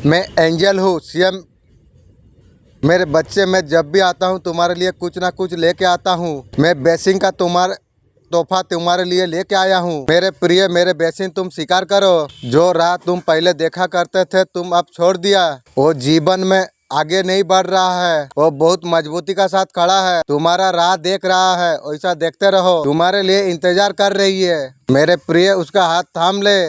मैं एंजल हूँ सीएम। मेरे बच्चे, मैं जब भी आता हूँ तुम्हारे लिए कुछ ना कुछ लेके आता हूँ। मैं बेसिंग का तुम्हारे तोहफा तुम्हारे लिए लेके आया हूँ। मेरे प्रिय, मेरे बेसिन, तुम स्वीकार करो। जो राह तुम पहले देखा करते थे तुम अब छोड़ दिया। वो जीवन में आगे नहीं बढ़ रहा है, वो बहुत मजबूती का साथ खड़ा है। तुम्हारा राह देख रहा है, वैसा देखते रहो। तुम्हारे लिए इंतजार कर रही है। मेरे प्रिय, उसका हाथ थाम ले।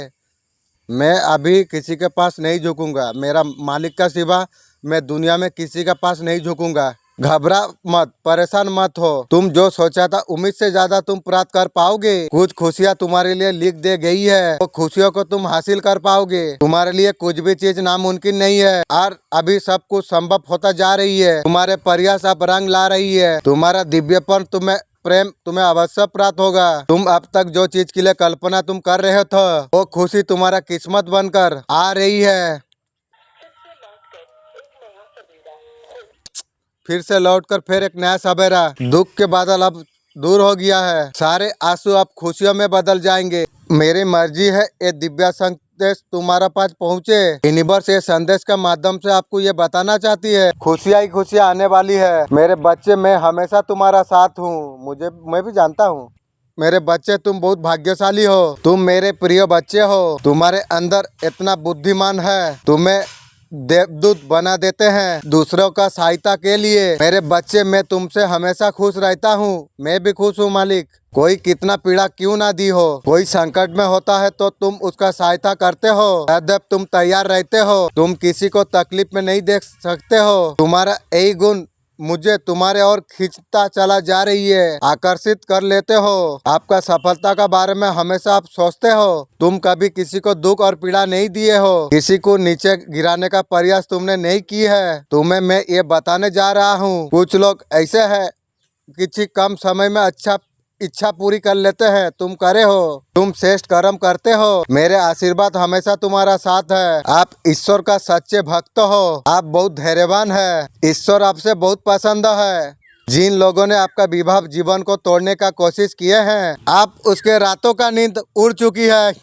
मैं अभी किसी के पास नहीं झुकूंगा। मेरा मालिक का सिवा मैं दुनिया में किसी के पास नहीं झुकूंगा। घबरा मत, परेशान मत हो। तुम जो सोचा था उम्मीद से ज्यादा तुम प्राप्त कर पाओगे। कुछ खुशियाँ तुम्हारे लिए लिख दे गई है, वो खुशियों को तुम हासिल कर पाओगे। तुम्हारे लिए कुछ भी चीज नामुमकिन नहीं है और अभी सब कुछ संभव होता जा रही है। तुम्हारे प्रयास अब रंग ला रही है। तुम्हारा दिव्यपन, तुम्हें प्रेम तुम्हें अवश्य प्राप्त होगा। तुम अब तक जो चीज के लिए कल्पना तुम कर रहे थे, वो खुशी तुम्हारा किस्मत बनकर आ रही है। फिर से लौटकर फिर एक नया सवेरा। दुख के बादल अब दूर हो गया है। सारे आंसू अब खुशियों में बदल जाएंगे। मेरी मर्जी है ये दिव्य संदेश तुम्हारा पास पहुँचे। यूनिवर्स ये संदेश के माध्यम से आपको ये बताना चाहती है, खुशियाँ ही खुशियाँ आने वाली है। मेरे बच्चे, मैं हमेशा तुम्हारा साथ हूँ। मैं भी जानता हूँ मेरे बच्चे, तुम बहुत भाग्यशाली हो। तुम मेरे प्रिय बच्चे हो। तुम्हारे अंदर इतना बुद्धिमान है, तुम्हें देवदूत बना देते हैं दूसरों का सहायता के लिए। मेरे बच्चे, मैं तुमसे हमेशा खुश रहता हूँ। मैं भी खुश हूँ मालिक। कोई कितना पीड़ा क्यों ना दी हो, कोई संकट में होता है तो तुम उसका सहायता करते हो। सदैव तुम तैयार रहते हो। तुम किसी को तकलीफ में नहीं देख सकते हो। तुम्हारा यही गुण मुझे तुम्हारे ओर खींचता चला जा रही है, आकर्षित कर लेते हो। आपका सफलता का बारे में हमेशा आप सोचते हो। तुम कभी किसी को दुख और पीड़ा नहीं दिए हो, किसी को नीचे गिराने का प्रयास तुमने नहीं की है। तुम्हें मैं ये बताने जा रहा हूँ, कुछ लोग ऐसे हैं किसी कम समय में अच्छा इच्छा पूरी कर लेते हैं। तुम करे हो, तुम श्रेष्ठ कर्म करते हो। मेरे आशीर्वाद हमेशा तुम्हारा साथ है। आप ईश्वर का सच्चे भक्त हो। आप बहुत धैर्यवान है। ईश्वर आपसे बहुत पसंद है। जिन लोगों ने आपका विवाह जीवन को तोड़ने का कोशिश किए हैं, आप उसके रातों का नींद उड़ चुकी है।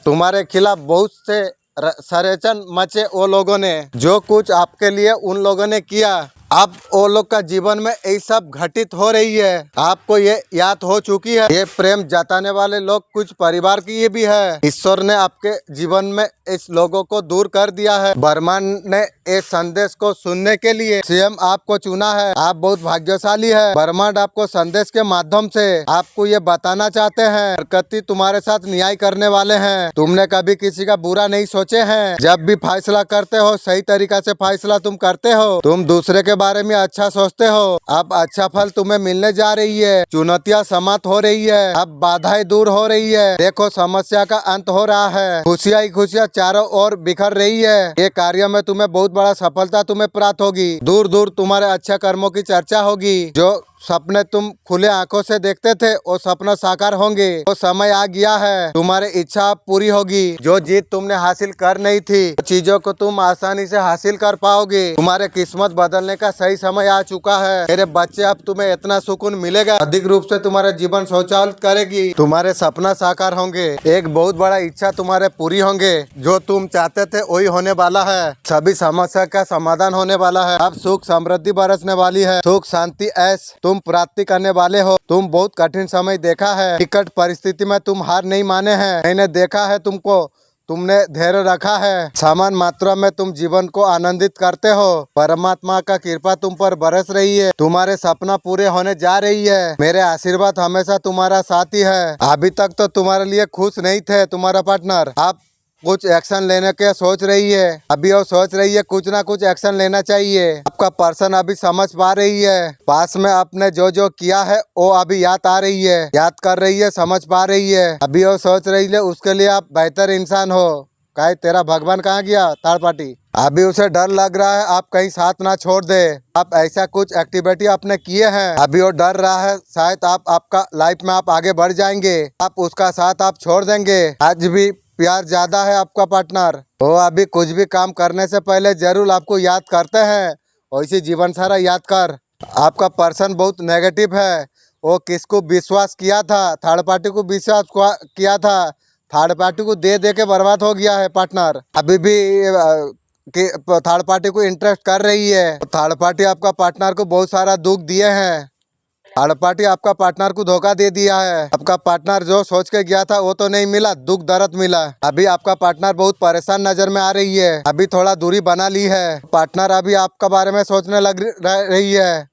तुम्हारे खिलाफ बहुत से षड्यंत्र मचे वो लोगों ने, जो कुछ आपके लिए उन लोगों ने किया। अब वो लोग का जीवन में यही सब घटित हो रही है। आपको ये याद हो चुकी है। ये प्रेम जताने वाले लोग कुछ परिवार की ये भी है। ईश्वर ने आपके जीवन में इस लोगों को दूर कर दिया है। ब्रह्मांड ने इस संदेश को सुनने के लिए स्वयं आपको चुना है। आप बहुत भाग्यशाली है। ब्रह्मांड आपको संदेश के माध्यम से आपको ये बताना चाहते हैं, प्रकृति तुम्हारे साथ न्याय करने वाले हैं। तुमने कभी किसी का बुरा नहीं सोचे हैं। जब भी फैसला करते हो सही तरीका से फैसला तुम करते हो। तुम दूसरे के बारे में अच्छा सोचते हो। अब अच्छा फल तुम्हें मिलने जा रही है। चुनौतियाँ समाप्त हो रही है। अब बाधाएं दूर हो रही है। देखो, समस्या का अंत हो रहा है। खुशियाँ ही खुशियाँ चारों ओर बिखर रही है। ये कार्य में तुम्हें बहुत बड़ा सफलता तुम्हें प्राप्त होगी। दूर दूर तुम्हारे अच्छे कर्मों की चर्चा होगी। जो सपने तुम खुले आंखों से देखते थे वो सपना साकार होंगे। वो समय आ गया है, तुम्हारी इच्छा पूरी होगी। जो जीत तुमने हासिल कर नहीं थी, चीजों को तुम आसानी से हासिल कर पाओगे। तुम्हारे किस्मत बदलने का सही समय आ चुका है। मेरे बच्चे, अब तुम्हें इतना सुकून मिलेगा, अधिक रूप से तुम्हारा जीवन शौचालय करेगी। तुम्हारे सपना साकार होंगे। एक बहुत बड़ा इच्छा तुम्हारे पूरी होंगे। जो तुम चाहते थे वही होने वाला है। सभी समस्या का समाधान होने वाला है। अब सुख समृद्धि बरसने वाली है। सुख शांति ऐश तुम प्राप्ति करने वाले हो। तुम बहुत कठिन समय देखा है। विकट परिस्थिति में तुम हार नहीं माने हैं। मैंने देखा है तुमको, तुमने धैर्य रखा है। समान मात्रा में तुम जीवन को आनंदित करते हो। परमात्मा का कृपा तुम पर बरस रही है। तुम्हारे सपना पूरे होने जा रही है। मेरे आशीर्वाद हमेशा तुम्हारा साथी है। अभी तक तो तुम्हारे लिए खुश नहीं थे तुम्हारा पार्टनर। आप कुछ एक्शन लेने के सोच रही है। अभी वो सोच रही है कुछ ना कुछ एक्शन लेना चाहिए। आपका पर्सन अभी समझ पा रही है। पास में आपने जो जो किया है वो अभी याद आ रही है, याद कर रही है, समझ पा रही है। अभी वो सोच रही है उसके लिए आप बेहतर इंसान हो। काहे तेरा भगवान कहाँ गया थर्ड पार्टी? अभी उसे डर लग रहा है आप कहीं साथ ना छोड़ दे। आप ऐसा कुछ एक्टिविटी आपने किए हैं, अभी वो डर रहा है शायद आपका लाइफ में आप आगे बढ़ जाएंगे। आप उसका साथ आप छोड़ देंगे। आज भी प्यार ज्यादा है आपका पार्टनर। वो अभी कुछ भी काम करने से पहले जरूर आपको याद करते हैं। वैसे जीवन सारा याद कर। आपका पर्सन बहुत नेगेटिव है। वो किसको विश्वास किया था, थर्ड पार्टी को विश्वास किया था, थर्ड पार्टी को दे दे के बर्बाद हो गया है पार्टनर। अभी भी कि थर्ड पार्टी को इंटरेस्ट कर रही है। थर्ड पार्टी आपका पार्टनर को बहुत सारा दुख दिए हैं। थर्ड पार्टी आपका पार्टनर को धोखा दे दिया है। आपका पार्टनर जो सोच के गया था वो तो नहीं मिला, दुख दर्द मिला। अभी आपका पार्टनर बहुत परेशान नजर में आ रही है। अभी थोड़ा दूरी बना ली है। पार्टनर अभी आपका बारे में सोचने लग रही है।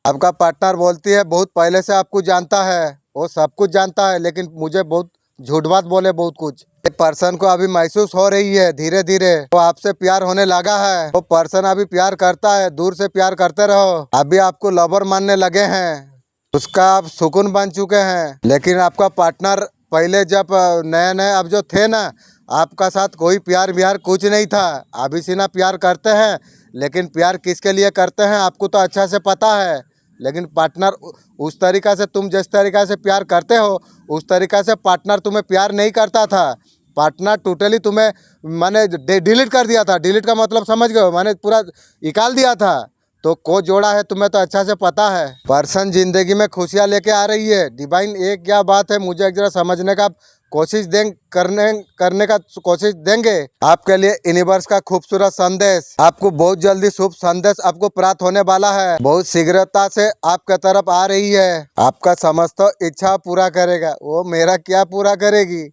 आपका पार्टनर बोलती है बहुत पहले से आपको जानता है, वो सब कुछ जानता है, लेकिन मुझे बहुत झूठ बात बोले बहुत कुछ। पर्सन को अभी महसूस हो रही है धीरे धीरे वो आपसे प्यार होने लगा है। वो पर्सन अभी प्यार करता है, दूर से प्यार करते रहो। अभी आपको लवर मानने लगे हैं, उसका आप सुकून बन चुके हैं। लेकिन आपका पार्टनर पहले जब नए नए अब जो थे ना, आपका साथ कोई प्यार व्यार कुछ नहीं था। अभी सीना प्यार करते हैं, लेकिन प्यार किसके लिए करते हैं आपको तो अच्छा से पता है। लेकिन पार्टनर उस तरीक़ा से, तुम जिस तरीक़ा से प्यार करते हो उस तरीक़ा से पार्टनर तुम्हें प्यार नहीं करता था। पार्टनर टोटली तुम्हें माने डिलीट कर दिया था। डिलीट का मतलब समझ गए, माने पूरा निकाल दिया था। तो को जोड़ा है तुम्हें तो अच्छा से पता है। पर्सन जिंदगी में खुशियाँ लेके आ रही है। डिवाइन एक क्या बात है, मुझे एक जरा समझने का कोशिश करने का कोशिश देंगे। आपके लिए यूनिवर्स का खूबसूरत संदेश, आपको बहुत जल्दी शुभ संदेश आपको प्राप्त होने वाला है। बहुत शीघ्रता से आपके तरफ आ रही है। आपका समस्त इच्छा पूरा करेगा। वो मेरा क्या पूरा करेगी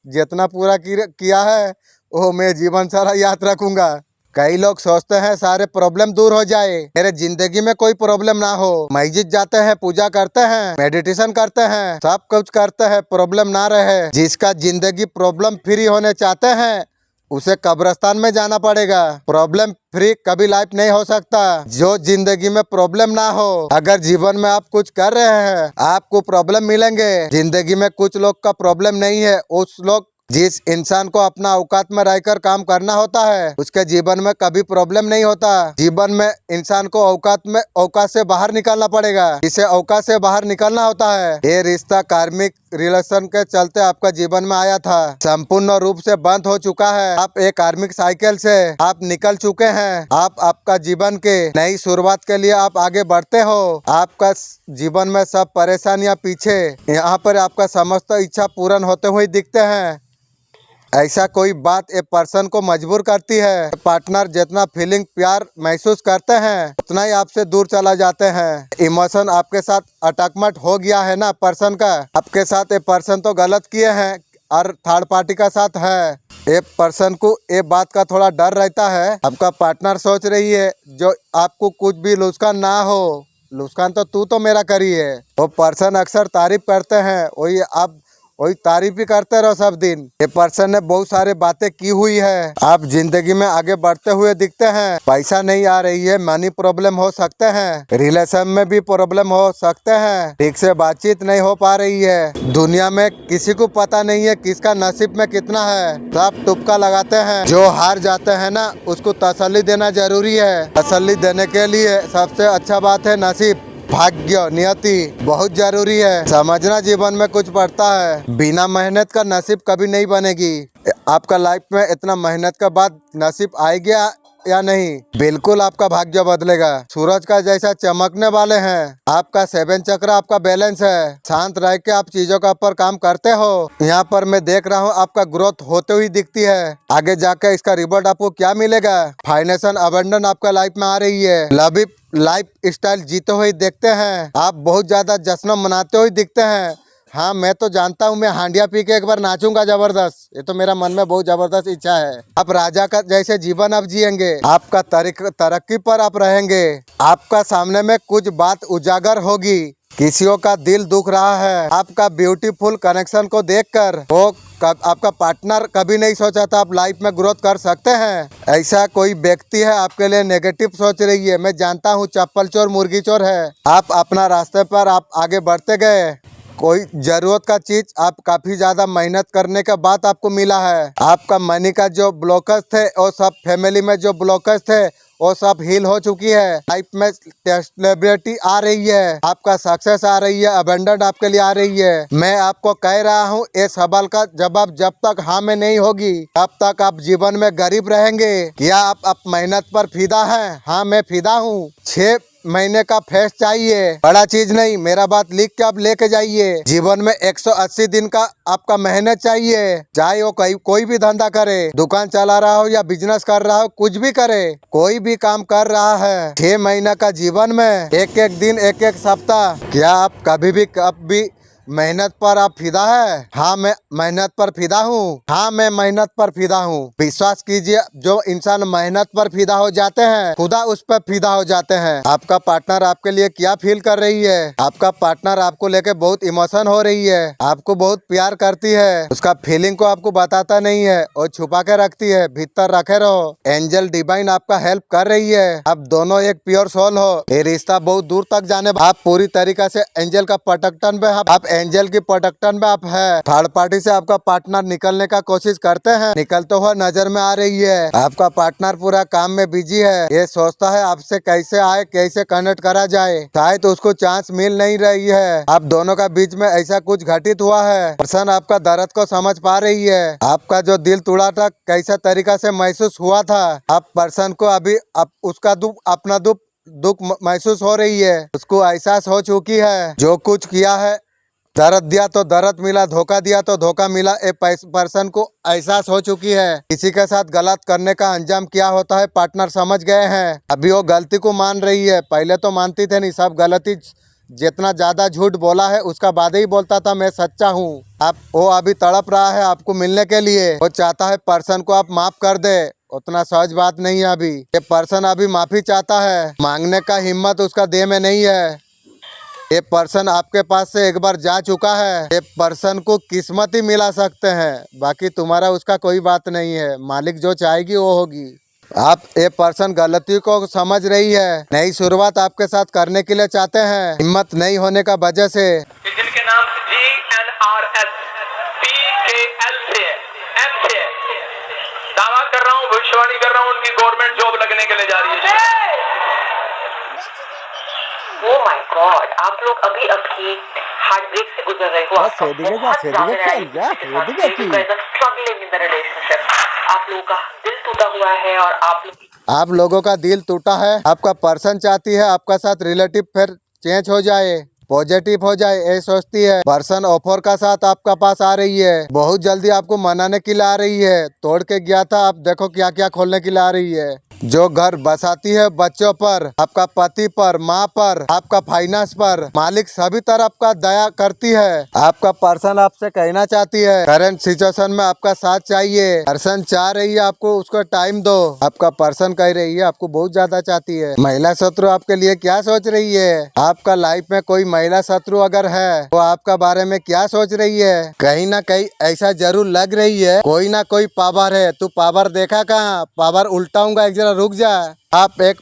जितना पूरा किया है वो मैं जीवन सारा याद रखूंगा। कई लोग सोचते हैं सारे प्रॉब्लम दूर हो जाए, मेरे जिंदगी में कोई प्रॉब्लम ना हो। मस्जिद जाते हैं, पूजा करते हैं, मेडिटेशन करते हैं, सब कुछ करते हैं, प्रॉब्लम ना रहे। जिसका जिंदगी प्रॉब्लम फ्री होने चाहते हैं उसे कब्रिस्तान में जाना पड़ेगा। प्रॉब्लम फ्री कभी लाइफ नहीं हो सकता। जो जिंदगी में प्रॉब्लम ना हो, अगर जीवन में आप कुछ कर रहे हैं आपको प्रॉब्लम मिलेंगे। जिंदगी में कुछ लोग का प्रॉब्लम नहीं है। उस लोग जिस इंसान को अपना औकात में रहकर काम करना होता है उसके जीवन में कभी प्रॉब्लम नहीं होता। जीवन में इंसान को औकात से बाहर निकलना पड़ेगा। इसे औकात से बाहर निकलना होता है। ये रिश्ता कार्मिक रिलेशन के चलते आपका जीवन में आया था, संपूर्ण रूप से बंद हो चुका है। आप एक कार्मिक साइकिल से आप निकल चुके हैं। आप आपका जीवन के नई शुरुआत के लिए आप आगे बढ़ते हो। आपका जीवन में सब परेशानियां पीछे, यहाँ पर आपका समस्त इच्छा पूर्ण होते हुए दिखते हैं। ऐसा कोई बात एक पर्सन को मजबूर करती है। पार्टनर जितना फीलिंग प्यार महसूस करते हैं उतना ही आपसे दूर चला जाते हैं। इमोशन आपके साथ अटैचमेंट हो गया है ना पर्सन का। आपके साथ एक पर्सन तो गलत किए हैं और थर्ड पार्टी का साथ है। एक पर्सन को एक बात का थोड़ा डर रहता है। आपका पार्टनर सोच रही है जो आपको कुछ भी नुकसान ना हो, नुकसान तो तू तो मेरा करी है। वो पर्सन अक्सर तारीफ करते हैं, वही तारीफ ही करते रहो सब दिन। ये पर्सन ने बहुत सारे बातें की हुई है। आप जिंदगी में आगे बढ़ते हुए दिखते हैं। पैसा नहीं आ रही है, मनी प्रॉब्लम हो सकते हैं, रिलेशन में भी प्रॉब्लम हो सकते हैं, ठीक से बातचीत नहीं हो पा रही है। दुनिया में किसी को पता नहीं है किसका नसीब में कितना है। सब तुक्का लगाते हैं। जो हार जाते हैं ना उसको तसल्ली देना जरूरी है। तसल्ली देने के लिए सबसे अच्छा बात है नसीब, भाग्य, नियति बहुत जरूरी है। समझना जीवन में कुछ पड़ता है। बिना मेहनत का नसीब कभी नहीं बनेगी। आपका लाइफ में इतना मेहनत के बाद नसीब आएगी या नहीं, बिल्कुल आपका भाग्य बदलेगा। सूरज का जैसा चमकने वाले हैं। आपका 7 चक्र आपका बैलेंस है। शांत रह के आप चीजों का ऊपर काम करते हो। यहाँ पर मैं देख रहा हूँ आपका ग्रोथ होते हुई दिखती है। आगे जाकर इसका रिवॉर्ड आपको क्या मिलेगा। फाइनेंशियल अबंडन आपका लाइफ में आ रही है। लव लाइफ स्टाइल जीते हुए देखते हैं। आप बहुत ज्यादा जश्न मनाते हुए दिखते हैं। हाँ मैं तो जानता हूँ मैं हांडिया पी के एक बार नाचूंगा जबरदस्त। ये तो मेरा मन में बहुत जबरदस्त इच्छा है। आप राजा का जैसे जीवन आप जिएंगे। आपका तरक्की पर आप रहेंगे। आपका सामने में कुछ बात उजागर होगी। किसियों का दिल दुख रहा है। आपका ब्यूटीफुल कनेक्शन को देखकर वो आपका पार्टनर कभी नहीं सोचा था आप लाइफ में ग्रोथ कर सकते हैं। ऐसा कोई व्यक्ति है आपके लिए नेगेटिव सोच रही है। मैं जानता हूँ चप्पल चोर मुर्गी चोर है। आप अपना रास्ते पर आप आगे बढ़ते गए। कोई जरूरत का चीज आप काफी ज्यादा मेहनत करने के बाद आपको मिला है। आपका मनी का जो ब्लॉकर्स थे और सब फैमिली में जो ब्लॉकर्स थे वो सब हील हो चुकी है। लाइफ में स्टेबिलिटी आ रही है। आपका सक्सेस आ रही है, अबंडेंट आपके लिए आ रही है। मैं आपको कह रहा हूँ ये सवाल का जवाब जब तक हाँ में नहीं होगी तब तक आप जीवन में गरीब रहेंगे। क्या आप मेहनत पर फिदा हैं? हाँ मैं फिदा हूँ। 6 महीने का फेस चाहिए, बड़ा चीज नहीं। मेरा बात लिख के आप लेके जाइए। जीवन में 180 दिन का आपका मेहनत चाहिए। चाहे वो कोई भी धंधा करे, दुकान चला रहा हो या बिजनेस कर रहा हो, कुछ भी करे, कोई भी काम कर रहा है, 6 महीने का जीवन में एक एक दिन, एक एक सप्ताह, क्या आप कभी मेहनत पर आप फिदा है? हाँ, मैं मेहनत पर फिदा हूँ। हाँ, मैं मेहनत पर फिदा हूँ। विश्वास कीजिए, जो इंसान मेहनत पर फिदा हो जाते हैं, खुदा उस पर फिदा हो जाते हैं। आपका पार्टनर आपके लिए क्या फील कर रही है? आपका पार्टनर आपको लेके बहुत इमोशन हो रही है, आपको बहुत प्यार करती है। उसका फीलिंग को आपको बताता नहीं है और छुपा के रखती है। भीतर रखे रहो। एंजल डिवाइन आपका हेल्प कर रही है। आप दोनों एक प्योर सोल हो। ये रिश्ता बहुत दूर तक जाने, आप पूरी तरीके से एंजल का प्रोटेक्शन में, आप एंजल की प्रोटेक्शन में आप है। थर्ड पार्टी से आपका पार्टनर निकलने का कोशिश करते हैं, निकलते हुए नजर में आ रही है। आपका पार्टनर पूरा काम में बिजी है, ये सोचता है आपसे कैसे आए, कैसे कनेक्ट करा जाए, शायद तो उसको चांस मिल नहीं रही है। आप दोनों का बीच में ऐसा कुछ घटित हुआ है। पर्सन आपका दर्द को समझ पा रही है। आपका जो दिल टूटा था, कैसा तरीका से महसूस हुआ था, आप पर्सन को अभी उसका अपना दुख महसूस हो रही है। उसको एहसास हो चुकी है, जो कुछ किया है, दर्द दिया तो दर्द मिला, धोखा दिया तो धोखा मिला। एक पर्सन को एहसास हो चुकी है किसी के साथ गलत करने का अंजाम क्या होता है। पार्टनर समझ गए हैं, अभी वो गलती को मान रही है। पहले तो मानती थे नहीं, सब गलती, जितना ज्यादा झूठ बोला है उसका बाद ही बोलता था मैं सच्चा हूँ। अब वो अभी तड़प रहा है आपको मिलने के लिए। वो चाहता है पर्सन को आप माफ कर दे। उतना सहज बात नहीं है अभी। ये पर्सन अभी माफी चाहता है, मांगने का हिम्मत उसका देह में नहीं है। ये पर्सन आपके पास से एक बार जा चुका है। ये पर्सन को किस्मत ही मिला सकते हैं, बाकी तुम्हारा उसका कोई बात नहीं है। मालिक जो चाहेगी वो होगी। आप ये पर्सन गलती को समझ रही है, नई शुरुआत आपके साथ करने के लिए चाहते हैं। हिम्मत नहीं होने का वजह से जिनके नाम GNRS PKL से M से दावा कर रहा हूँ, भविष्यवाणी कर रहा हूँ, उनकी गवर्नमेंट जॉब लगने के लिए जा रही है। Oh my God, आप लोग अभी हार्ट ब्रेक से गुजर रहे हो। आप लोगों का दिल टूटा हुआ है और आप लोगों का दिल टूटा है। आपका पर्सन चाहती है आपका साथ रिलेटिव फिर चेंज हो जाए, पॉजिटिव हो जाए, ये सोचती है। पर्सन ऑफर का साथ आपका पास आ रही है, बहुत जल्दी आपको मनाने के लिए आ रही है। तोड़ के गया था, आप देखो क्या क्या खोलने के लिए आ रही है। जो घर बसाती है बच्चों पर, आपका पति पर, माँ पर, आपका फाइनेंस पर, मालिक सभी तरफ का दया करती है। आपका पर्सन आपसे कहना चाहती है, करंट सिचुएशन में आपका साथ चाहिए। पर्सन चाह रही है आपको, उसको टाइम दो। आपका पर्सन कह रही है आपको बहुत ज्यादा चाहती है। महिला शत्रु आपके लिए क्या सोच रही है? आपका लाइफ में कोई महिला शत्रु अगर है, तो आपका बारे में क्या सोच रही है? कहीं ना कहीं ऐसा जरूर लग रही है, कोई ना कोई पावर है। तू पावर देखा कहाँ? पावर उल्टाऊंगा, एक जरा रुक जा। आप एक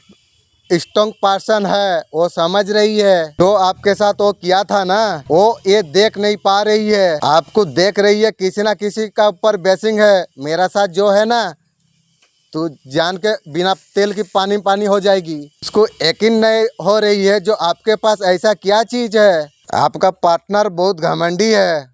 स्ट्रॉन्ग पर्सन है, वो समझ रही है। तो आपके साथ वो किया था ना, वो ये देख नहीं पा रही है। आपको देख रही है, किसी ना किसी का ऊपर बेसिंग है। मेरा साथ जो है ना, तू जान के बिना तेल की पानी पानी हो जाएगी। उसको यकीन नहीं हो रही है, जो आपके पास ऐसा क्या चीज है। आपका पार्टनर बहुत घमंडी है,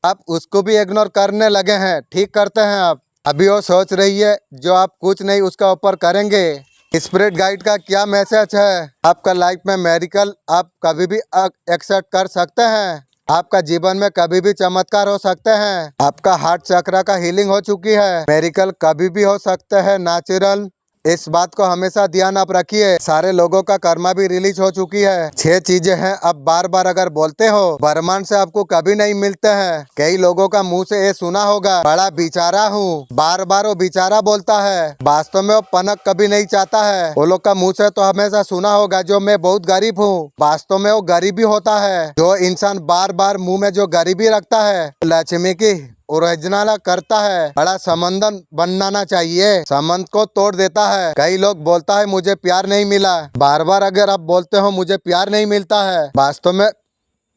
आप उसको भी इग्नोर करने लगे हैं। ठीक करते हैं आप। अभी वो सोच रही है जो आप कुछ नहीं उसका ऊपर करेंगे। स्पिरिट गाइड का क्या मैसेज है? आपका लाइफ में मेरिकल आप कभी भी एक्सेप्ट कर सकते हैं। आपका जीवन में कभी भी चमत्कार हो सकते हैं। आपका हार्ट चक्र का हीलिंग हो चुकी है। मेरिकल कभी भी हो सकते हैं, नेचुरल। इस बात को हमेशा ध्यान आप रखिए। सारे लोगों का कर्मा भी रिलीज हो चुकी है। 6 चीजें हैं, अब बार बार अगर बोलते हो, ब्रह्मांड से आपको कभी नहीं मिलते हैं। कई लोगों का मुंह से ये सुना होगा, बड़ा बेचारा हूँ। बार बार वो बेचारा बोलता है, वास्तव में वो पनक कभी नहीं चाहता है। वो लोग का मुंह से तो हमेशा सुना होगा जो मैं बहुत गरीब हूँ, वास्तव में वो गरीबी होता है। जो इंसान बार बार मुंह में जो गरीबी रखता है, लक्ष्मी की ओरिजिनल करता है। बड़ा संबंधन बनाना चाहिए, संबंध को तोड़ देता है। कई लोग बोलता है मुझे प्यार नहीं मिला। बार बार अगर आप बोलते हो मुझे प्यार नहीं मिलता है, वास्तव में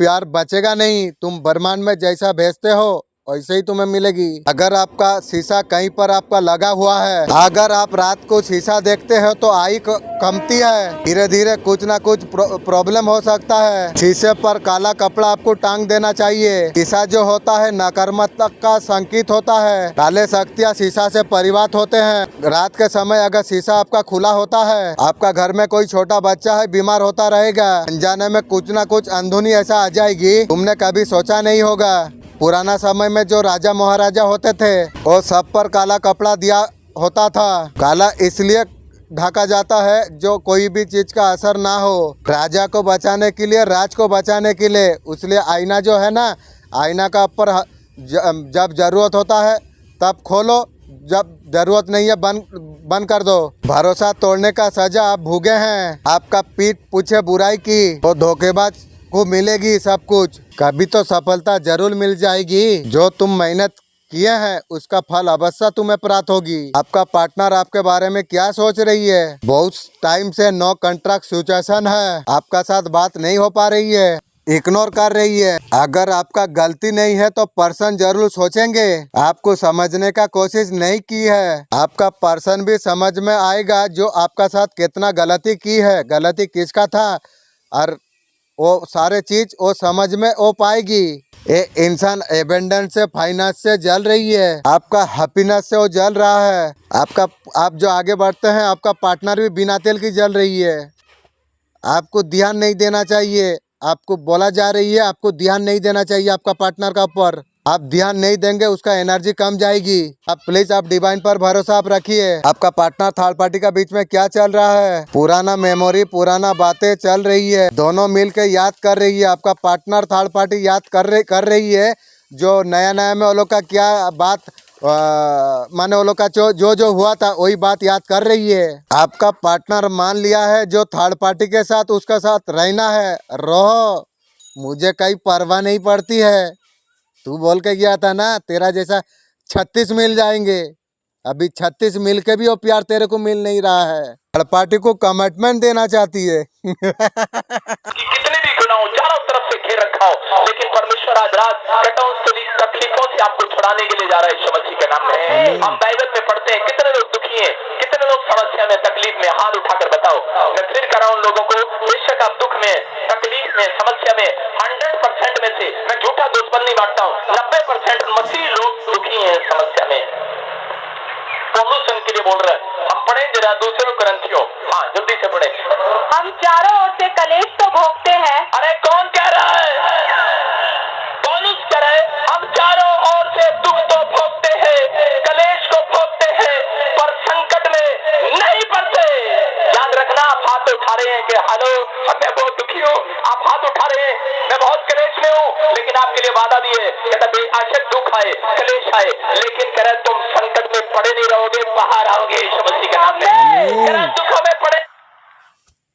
प्यार बचेगा नहीं। तुम ब्रह्मांड में जैसा भेजते हो वैसे ही तुम्हें मिलेगी। अगर आपका शीशा कहीं पर आपका लगा हुआ है, अगर आप रात को शीशा देखते हो तो आई कमती है, धीरे धीरे कुछ ना कुछ प्रॉब्लम हो सकता है। शीशे पर काला कपड़ा आपको टांग देना चाहिए। शीशा जो होता है नकारात्मकता का संकेत होता है। काले शक्तियाँ शीशा से परिवात होते हैं। रात के समय अगर शीशा आपका खुला होता है, आपका घर में कोई छोटा बच्चा है बीमार होता रहेगा, अनजाने में कुछ ना कुछ अंधुनी ऐसा आ जाएगी, तुमने कभी सोचा नहीं होगा। पुराना समय में जो राजा महाराजा होते थे वो सब पर काला कपड़ा दिया होता था। काला इसलिए ढका जाता है जो कोई भी चीज का असर ना हो, राजा को बचाने के लिए, राज को बचाने के लिए। इसलिए आईना जो है ना, आईना का ऊपर जब जरूरत होता है तब खोलो, जब जरूरत नहीं है बंद कर दो। भरोसा तोड़ने का सजा आप भोगे हैं। आपका पीठ पूछे बुराई की तो धोखेबाज को मिलेगी सब कुछ। कभी तो सफलता जरूर मिल जाएगी। जो तुम मेहनत किए हैं उसका फल अवश्य तुम्हें प्राप्त होगी। आपका पार्टनर आपके बारे में क्या सोच रही है? बहुत टाइम से नो कॉन्ट्रैक्ट सिचुएशन है, आपका साथ बात नहीं हो पा रही है, इग्नोर कर रही है। अगर आपका गलती नहीं है तो पर्सन जरूर सोचेंगे, आपको समझने का कोशिश नहीं की है। आपका पर्सन भी समझ में आएगा जो आपका साथ कितना गलती की है, गलती किसका था, और वो सारे चीज वो समझ में वो पाएगी। ये इंसान एबेंडेंस से, फाइनेंस से जल रही है, आपका हैप्पीनेस से वो जल रहा है। आप जो आगे बढ़ते हैं, आपका पार्टनर भी बिना तेल की जल रही है। आपको ध्यान नहीं देना चाहिए, आपको बोला जा रही है आपको ध्यान नहीं देना चाहिए आपका पार्टनर का ऊपर। आप ध्यान नहीं देंगे उसका एनर्जी कम जाएगी। आप प्लीज आप डिवाइन पर भरोसा आप रखिए। आपका पार्टनर थर्ड पार्टी का बीच में क्या चल रहा है? पुराना मेमोरी, पुराना बातें चल रही है, दोनों मिलकर याद कर रही है। आपका पार्टनर थर्ड पार्टी याद कर रही है जो नया नया में वो लोग का क्या बात माने वो लोग का जो हुआ था वही बात याद कर रही है। आपका पार्टनर मान लिया है जो थर्ड पार्टी के साथ उसका साथ रहना है, रहो, मुझे कहीं परवाह नहीं पड़ती है। तू बोल के गया था ना तेरा जैसा 36 मिल जाएंगे, अभी 36 मिल के भी वो प्यार तेरे को मिल नहीं रहा है। थर्ड पार्टी को कमिटमेंट देना चाहती है। कि कितने भी गुनाह हो, चारों तरफ से घेर रखा हो, लेकिन परमेश्वर आज रात तकलीफों से आपको छुड़ाने के लिए जा रहा है यीशु मसीह के नाम में। हम बाइबल में पढ़ते हैं कितने लोग दुखी हैं, कितने लोग समस्या में, तकलीफ में, हाथ उठाकर बताओ। मैं फिर कर रहा हूं उन लोगों को, बेशक आप दुख में, तकलीफ में, समस्या में 100% में से मैं झूठा गोस्पेल नहीं बांटता हूँ, 90% मसीह लोग दुखी हैं समस्या में। पौलुस के लिए बोल रहा है, हम पढ़े जरा दूसरे ग्रंथियों, हाँ जल्दी से पढ़े। हम चारों ओर से कलेश तो भोगते हैं। अरे कौन कह रहा है? पौलुस कह रहा है हम चारों ओर से दुख तो भोगते हैं, कलेश को भोगते हैं, पर संकट में नहीं पड़ते। याद रखना, आप हाथ उठा रहे हैं कि हेलो मैं बहुत दुखी हूँ, आप हाथ उठा रहे हैं मैं बहुत कलेश में हूँ, लेकिन आपके लिए वादा भी है, कहता बेआशक दुख आए, कलेश आए, लेकिन कह रहा तुम संकट में पड़े नहीं रहोगे, बाहर आओगे यीशु मसीह के नाम में। कह रहा दुखों में पड़े।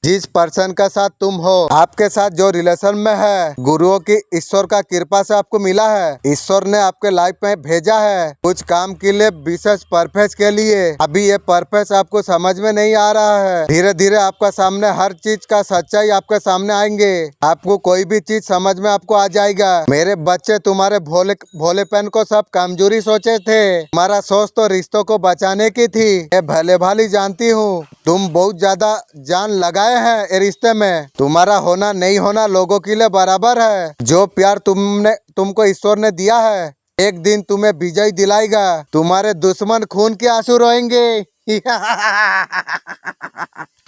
जिस पर्सन का साथ तुम हो, आपके साथ जो रिलेशन में है, गुरुओं की, ईश्वर का कृपा से आपको मिला है। ईश्वर ने आपके लाइफ में भेजा है कुछ काम के लिए, विशेष पर्पस के लिए। अभी ये पर्पस आपको समझ में नहीं आ रहा है, धीरे धीरे आपका सामने हर चीज का सच्चाई आपके सामने आएंगे। आपको कोई भी चीज समझ में आपको आ जाएगा। मेरे बच्चे तुम्हारे भोलेपन को सब कमजोरी सोचे थे, हमारा सोच तो रिश्तों को बचाने की थी। मैं भले भाली जानती हूँ तुम बहुत ज्यादा जान लगाए हैं ये रिश्ते में। तुम्हारा होना नहीं होना लोगों के लिए बराबर है। जो प्यार तुमको ईश्वर ने दिया है एक दिन तुम्हें विजय दिलाएगा। तुम्हारे दुश्मन खून के आंसू रोएंगे।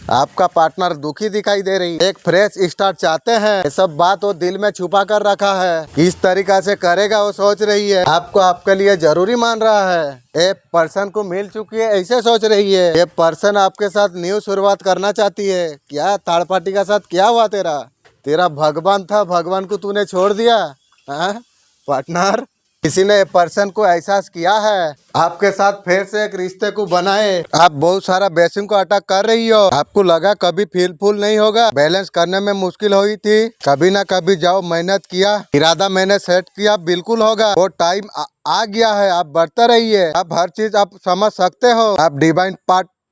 आपका पार्टनर दुखी दिखाई दे रही है, एक फ्रेश स्टार्ट चाहते हैं। ये सब बात वो दिल में छुपा कर रखा है, किस तरीका से करेगा वो सोच रही है। आपको आपके लिए जरूरी मान रहा है। ये पर्सन को मिल चुकी है ऐसे सोच रही है। ये पर्सन आपके साथ न्यू शुरुआत करना चाहती है। क्या थर्ड पार्टी का साथ क्या हुआ? तेरा भगवान था, भगवान को तूने छोड़ दिया। पार्टनर, किसी ने पर्सन को एहसास किया है आपके साथ फिर से एक रिश्ते को बनाए। आप बहुत सारा बेसिंग को अटैक कर रही हो। आपको लगा कभी फील नहीं होगा, बैलेंस करने में मुश्किल हुई थी, कभी ना कभी जाओ मेहनत किया, इरादा मैंने सेट किया, बिल्कुल होगा। वो टाइम आ गया है, आप बढ़ते रहिए। आप हर चीज आप समझ सकते हो। आप डिवाइन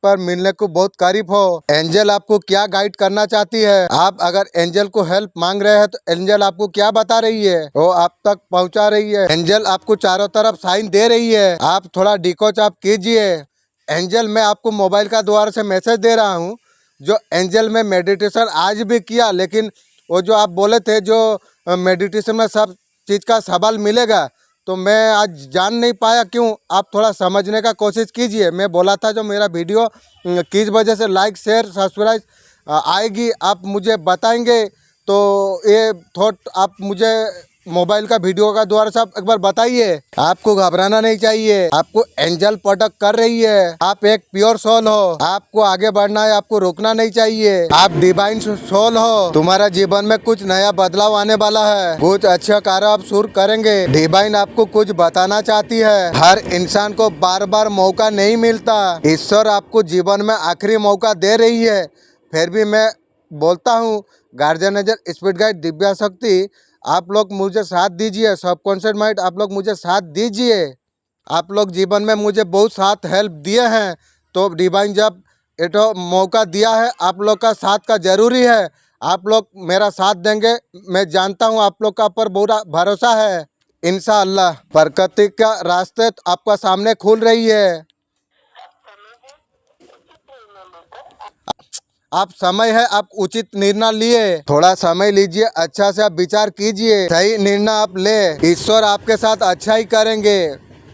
पर मिलने को बहुत करीब हो। एंजल आपको क्या गाइड करना चाहती है? आप अगर एंजल को हेल्प मांग रहे हैं तो एंजल आपको क्या बता रही है? वो आप तक पहुंचा रही है। एंजल आपको चारों तरफ साइन दे रही है। आप थोड़ा डिकोच आप कीजिए। एंजल मैं आपको मोबाइल का द्वारा से मैसेज दे रहा हूँ। जो एंजल में मेडिटेशन आज भी किया, लेकिन वो जो आप बोले थे जो मेडिटेशन में सब चीज़ का सवाल मिलेगा, तो मैं आज जान नहीं पाया क्यों। आप थोड़ा समझने का कोशिश कीजिए। मैं बोला था जो मेरा वीडियो किस वजह से लाइक शेयर सब्सक्राइब आएगी आप मुझे बताएंगे, तो ये थॉट आप मुझे मोबाइल का वीडियो का द्वारा सब एक बार बताइए। आपको घबराना नहीं चाहिए। आपको एंजल प्रोटेक्ट कर रही है। आप एक प्योर सोल हो। आपको आगे बढ़ना है, आपको रुकना नहीं चाहिए। आप डिवाइन सोल हो। तुम्हारा जीवन में कुछ नया बदलाव आने वाला है। कुछ अच्छा कार्य आप शुरू करेंगे। डिवाइन आपको कुछ बताना चाहती है। हर इंसान को बार बार मौका नहीं मिलता। ईश्वर आपको जीवन में आखिरी मौका दे रही है। फिर भी मैं बोलता हूँ, guardian angel spirit guide Divya शक्ति, आप लोग मुझे साथ दीजिए। सबकॉन्शियस माइंड आप लोग मुझे साथ दीजिए। आप लोग जीवन में मुझे बहुत साथ हेल्प दिए हैं, तो डिवाइन जब एटो मौका दिया है, आप लोग का साथ का ज़रूरी है। आप लोग मेरा साथ देंगे, मैं जानता हूँ आप लोग का पर पूरा भरोसा है। इंशाअल्लाह प्रकृति का रास्ते आपका सामने खुल रही है। आप समय है, आप उचित निर्णय लिए। थोड़ा समय लीजिए, अच्छा से आप विचार कीजिए, सही निर्णय आप ले। ईश्वर आपके साथ अच्छा ही करेंगे।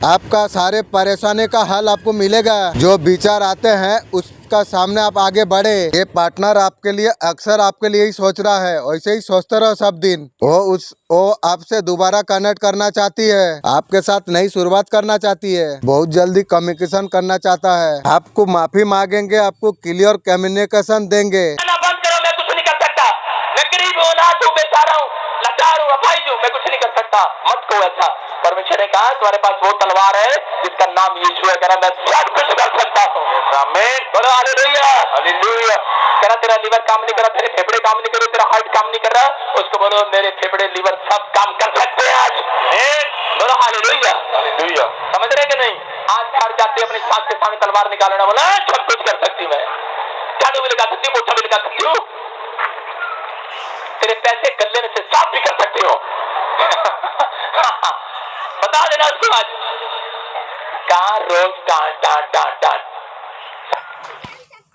आपका सारे परेशानी का हल आपको मिलेगा। जो विचार आते हैं उसका सामने आप आगे बढ़े। ये पार्टनर आपके लिए अक्सर आपके लिए ही सोच रहा है, वैसे ही सोचते रहो सब दिन। वो आपसे दोबारा कनेक्ट करना चाहती है, आपके साथ नई शुरुआत करना चाहती है, बहुत जल्दी कम्युनिकेशन करना चाहता है। आपको माफी मांगेंगे, आपको क्लियर कम्युनिकेशन देंगे। बंद करो, मैं कुछ नहीं कर सकता। मैं गरीब हूँ, अनाथ हूँ, बेचारा हूँ, लाचार हूँ, अपाहिज हूँ, मैं कुछ नहीं कर सकता। मत कहो ऐसा। परमेश्वर ने कहा तुम्हारे पास वो तलवार है जिसका नाम यीशु है। कह रहा मैं सब कुछ कर सकता हूँ। आमीन, बोलो हालेलुया, हालेलुया। कह रहा तेरा लीवर काम नहीं कर रहा, तेरे फेफड़े काम नहीं कर रहे, तेरा हार्ट काम नहीं कर रहा, उसको बोलो मेरे फेफड़े लीवर सब काम कर सकते हैं आज। बोलो हालेलुया, हालेलुया। समझ रहे कि नहीं? आज हार जाते अपनी सांस के सामने तलवार निकालना, बोला सब कुछ कर सकती मैं। झाड़ू भी लगा सकती हूँ, पोछा भी लगा सकती हूँ, तेरे पैसे गले में से साफ भी कर सकती हो। बता देना उसको आज। कहाँ रोज डांट डांट डांट डांट।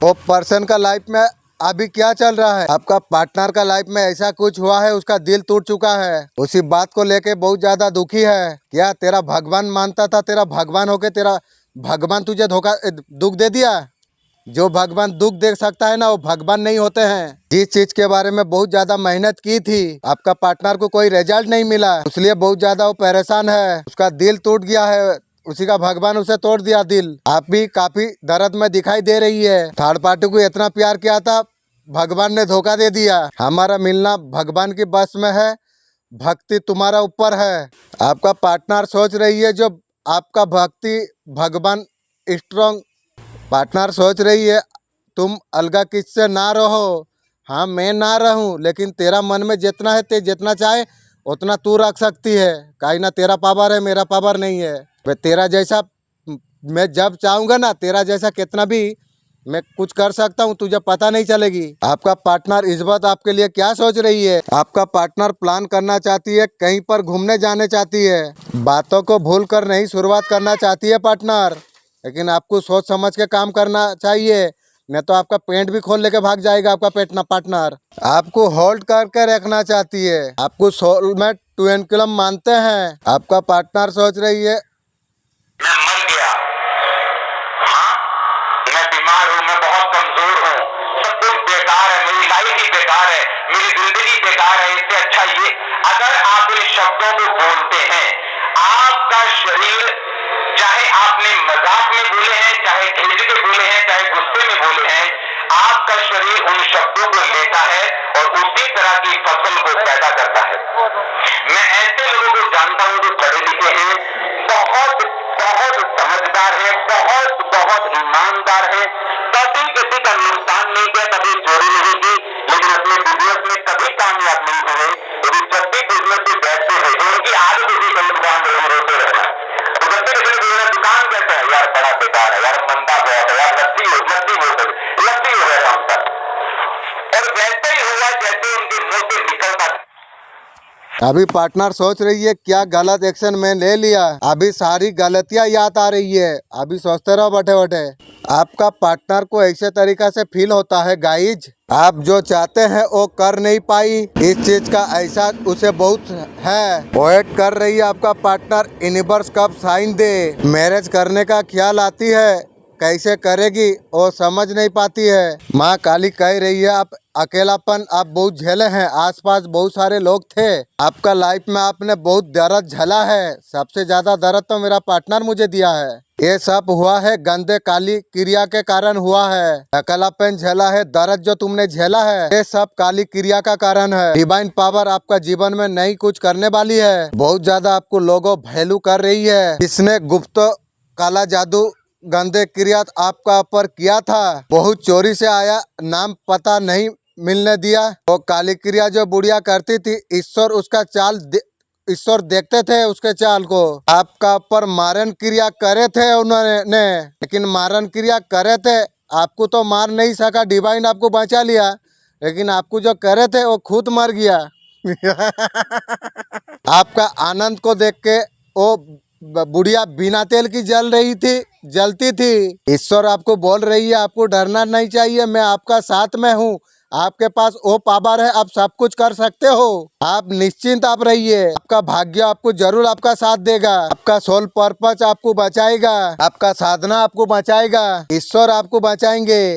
वो पर्सन का लाइफ में अभी क्या चल रहा है? आपका पार्टनर का लाइफ में ऐसा कुछ हुआ है, उसका दिल टूट चुका है, उसी बात को लेके बहुत ज्यादा दुखी है। क्या तेरा भगवान मानता था, तेरा भगवान होके तेरा भगवान तुझे दुख दे दिया? जो भगवान दुख दे सकता है ना, वो भगवान नहीं होते हैं। जिस चीज के बारे में बहुत ज्यादा मेहनत की थी, आपका पार्टनर को कोई रिजल्ट नहीं मिला, इसलिए बहुत ज्यादा वो परेशान है, उसका दिल टूट गया है, उसी का भगवान उसे तोड़ दिया दिल। आप भी काफी दर्द में दिखाई दे रही है। थर्ड पार्टी को इतना प्यार किया था, भगवान ने धोखा दे दिया। हमारा मिलना भगवान की बस में है, भक्ति तुम्हारा ऊपर है। आपका पार्टनर सोच रही है जो आपका भक्ति भगवान स्ट्रॉन्ग। पार्टनर सोच रही है तुम अलगा किससे ना रहो। हाँ मैं ना रहूं, लेकिन तेरा मन में जितना है, ते जितना चाहे उतना तू रख सकती है। काहे ना तेरा पावर है, मेरा पावर नहीं है। वे तेरा जैसा मैं जब चाहूँगा ना, तेरा जैसा कितना भी मैं कुछ कर सकता हूँ, तुझे पता नहीं चलेगी। आपका पार्टनर इस बात आपके लिए क्या सोच रही है? आपका पार्टनर प्लान करना चाहती है, कहीं पर घूमने जाने चाहती है, बातों को भूल कर नहीं शुरुआत करना चाहती है पार्टनर। लेकिन आपको सोच समझ के काम करना चाहिए, नहीं तो आपका पेंट भी खोल लेके भाग जाएगा आपका पार्टनर। आपको होल्ड करके रखना चाहती है। आपको सोलमेट ट्विन क्लम मानते हैं। आपका पार्टनर सोच रही है मैं मर गया, हाँ मैं बीमार हूँ, मैं बहुत कमजोर हूँ, सब कुछ बेकार है, मेरी लाइफ ही बेकार है, मेरी जिंदगी बेकार है, इससे अच्छा ये। अगर आप इन शब्दों को बोलते हैं, आपका शरीर, चाहे आपने मजाक में बोले हैं, चाहे खिल के बोले हैं, चाहे गुस्से में बोले हैं, आपका शरीर उन शब्दों को लेता है और उसी तरह की फसल को पैदा करता है। मैं ऐसे लोगों को जानता हूँ जो पढ़े लिखे हैं, बहुत बहुत समझदार है, बहुत बहुत ईमानदार है, कभी किसी का नुकसान नहीं किया, कभी चोरी नहीं की, लेकिन अपने बिजनेस में कभी कामयाब नहीं हुए। लेकिन जब भी बिजनेस में बैठते हैं, उनकी आदत होती है दुकान रोते रहना। तो जब भी किसी ने दुकान कैसा है, यार बड़ा बेकार है, यार मंदा बहुत है, यार लस्सी अभी पार्टनर सोच रही है क्या गलत एक्शन मैं ले लिया, अभी सारी गलतियां याद आ रही है, अभी सोचते रहो बैठे बैठे। आपका पार्टनर को ऐसे तरीका से फील होता है गाइज, आप जो चाहते हैं वो कर नहीं पाई, इस चीज का एहसास उसे बहुत है। वेट कर रही है आपका पार्टनर यूनिवर्स कब साइन दे। मैरिज करने का ख्याल आती है, कैसे करेगी वो समझ नहीं पाती है। माँ काली कह रही है आप अकेलापन आप बहुत झेले हैं, आसपास बहुत सारे लोग थे, आपका लाइफ में आपने बहुत दर्द झेला है, सबसे ज्यादा दर्द तो मेरा पार्टनर मुझे दिया है। ये सब हुआ है गंदे काली क्रिया के कारण हुआ है। अकेलापन झेला है, दर्द जो तुमने झेला है ये सब काली क्रिया का कारण है। डिवाइन पावर आपका जीवन में नहीं कुछ करने वाली है, बहुत ज्यादा आपको लोगों वैल्यू कर रही है। जिसने गुप्त काला जादू गंदे क्रिया आपका ऊपर किया था, बहुत चोरी से आया, नाम पता नहीं मिलने दिया। वो काली क्रिया जो बुढ़िया करती थी, ईश्वर उसका चाल ईश्वर देखते थे उसके चाल को। आपका ऊपर मारन क्रिया करे थे उन्होंने, लेकिन मारन क्रिया करे थे, आपको तो मार नहीं सका, डिवाइन आपको बचा लिया, लेकिन आपको जो करे थे वो खुद मर गया। आपका आनंद को देख के वो बुढ़िया बिना तेल की जलती थी। ईश्वर आपको बोल रही है आपको डरना नहीं चाहिए, मैं आपका साथ में हूँ, आपके पास वो पावर है, आप सब कुछ कर सकते हो, आप निश्चिंत आप रहिए, आपका भाग्य आपको जरूर आपका साथ देगा, आपका सोल पर्पस आपको बचाएगा, आपका साधना आपको बचाएगा, ईश्वर आपको बचाएंगे।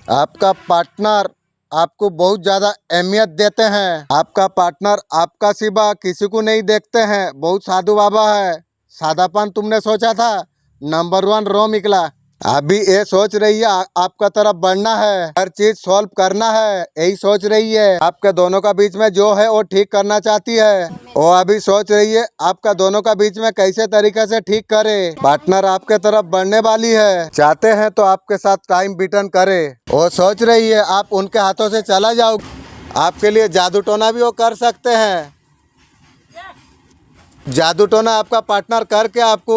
आपका पार्टनर आपको बहुत ज्यादा अहमियत देते हैं, आपका पार्टनर आपका सिवा किसी को नहीं देखते हैं, बहुत साधु बाबा है। सादापन तुमने सोचा था, नंबर 1 रो निकला। अभी ये सोच रही है आपका तरफ बढ़ना है, हर चीज सॉल्व करना है, यही सोच रही है। आपके दोनों का बीच में जो है वो ठीक करना चाहती है, वो अभी सोच रही है आपका दोनों का बीच में कैसे तरीके से ठीक करे। पार्टनर आपके तरफ बढ़ने वाली है, चाहते हैं तो आपके साथ टाइम बिटन करे, वो सोच रही है आप उनके हाथों से चला जाओ। आपके लिए जादू टोना भी वो कर सकते हैं, जादू टोना आपका पार्टनर करके आपको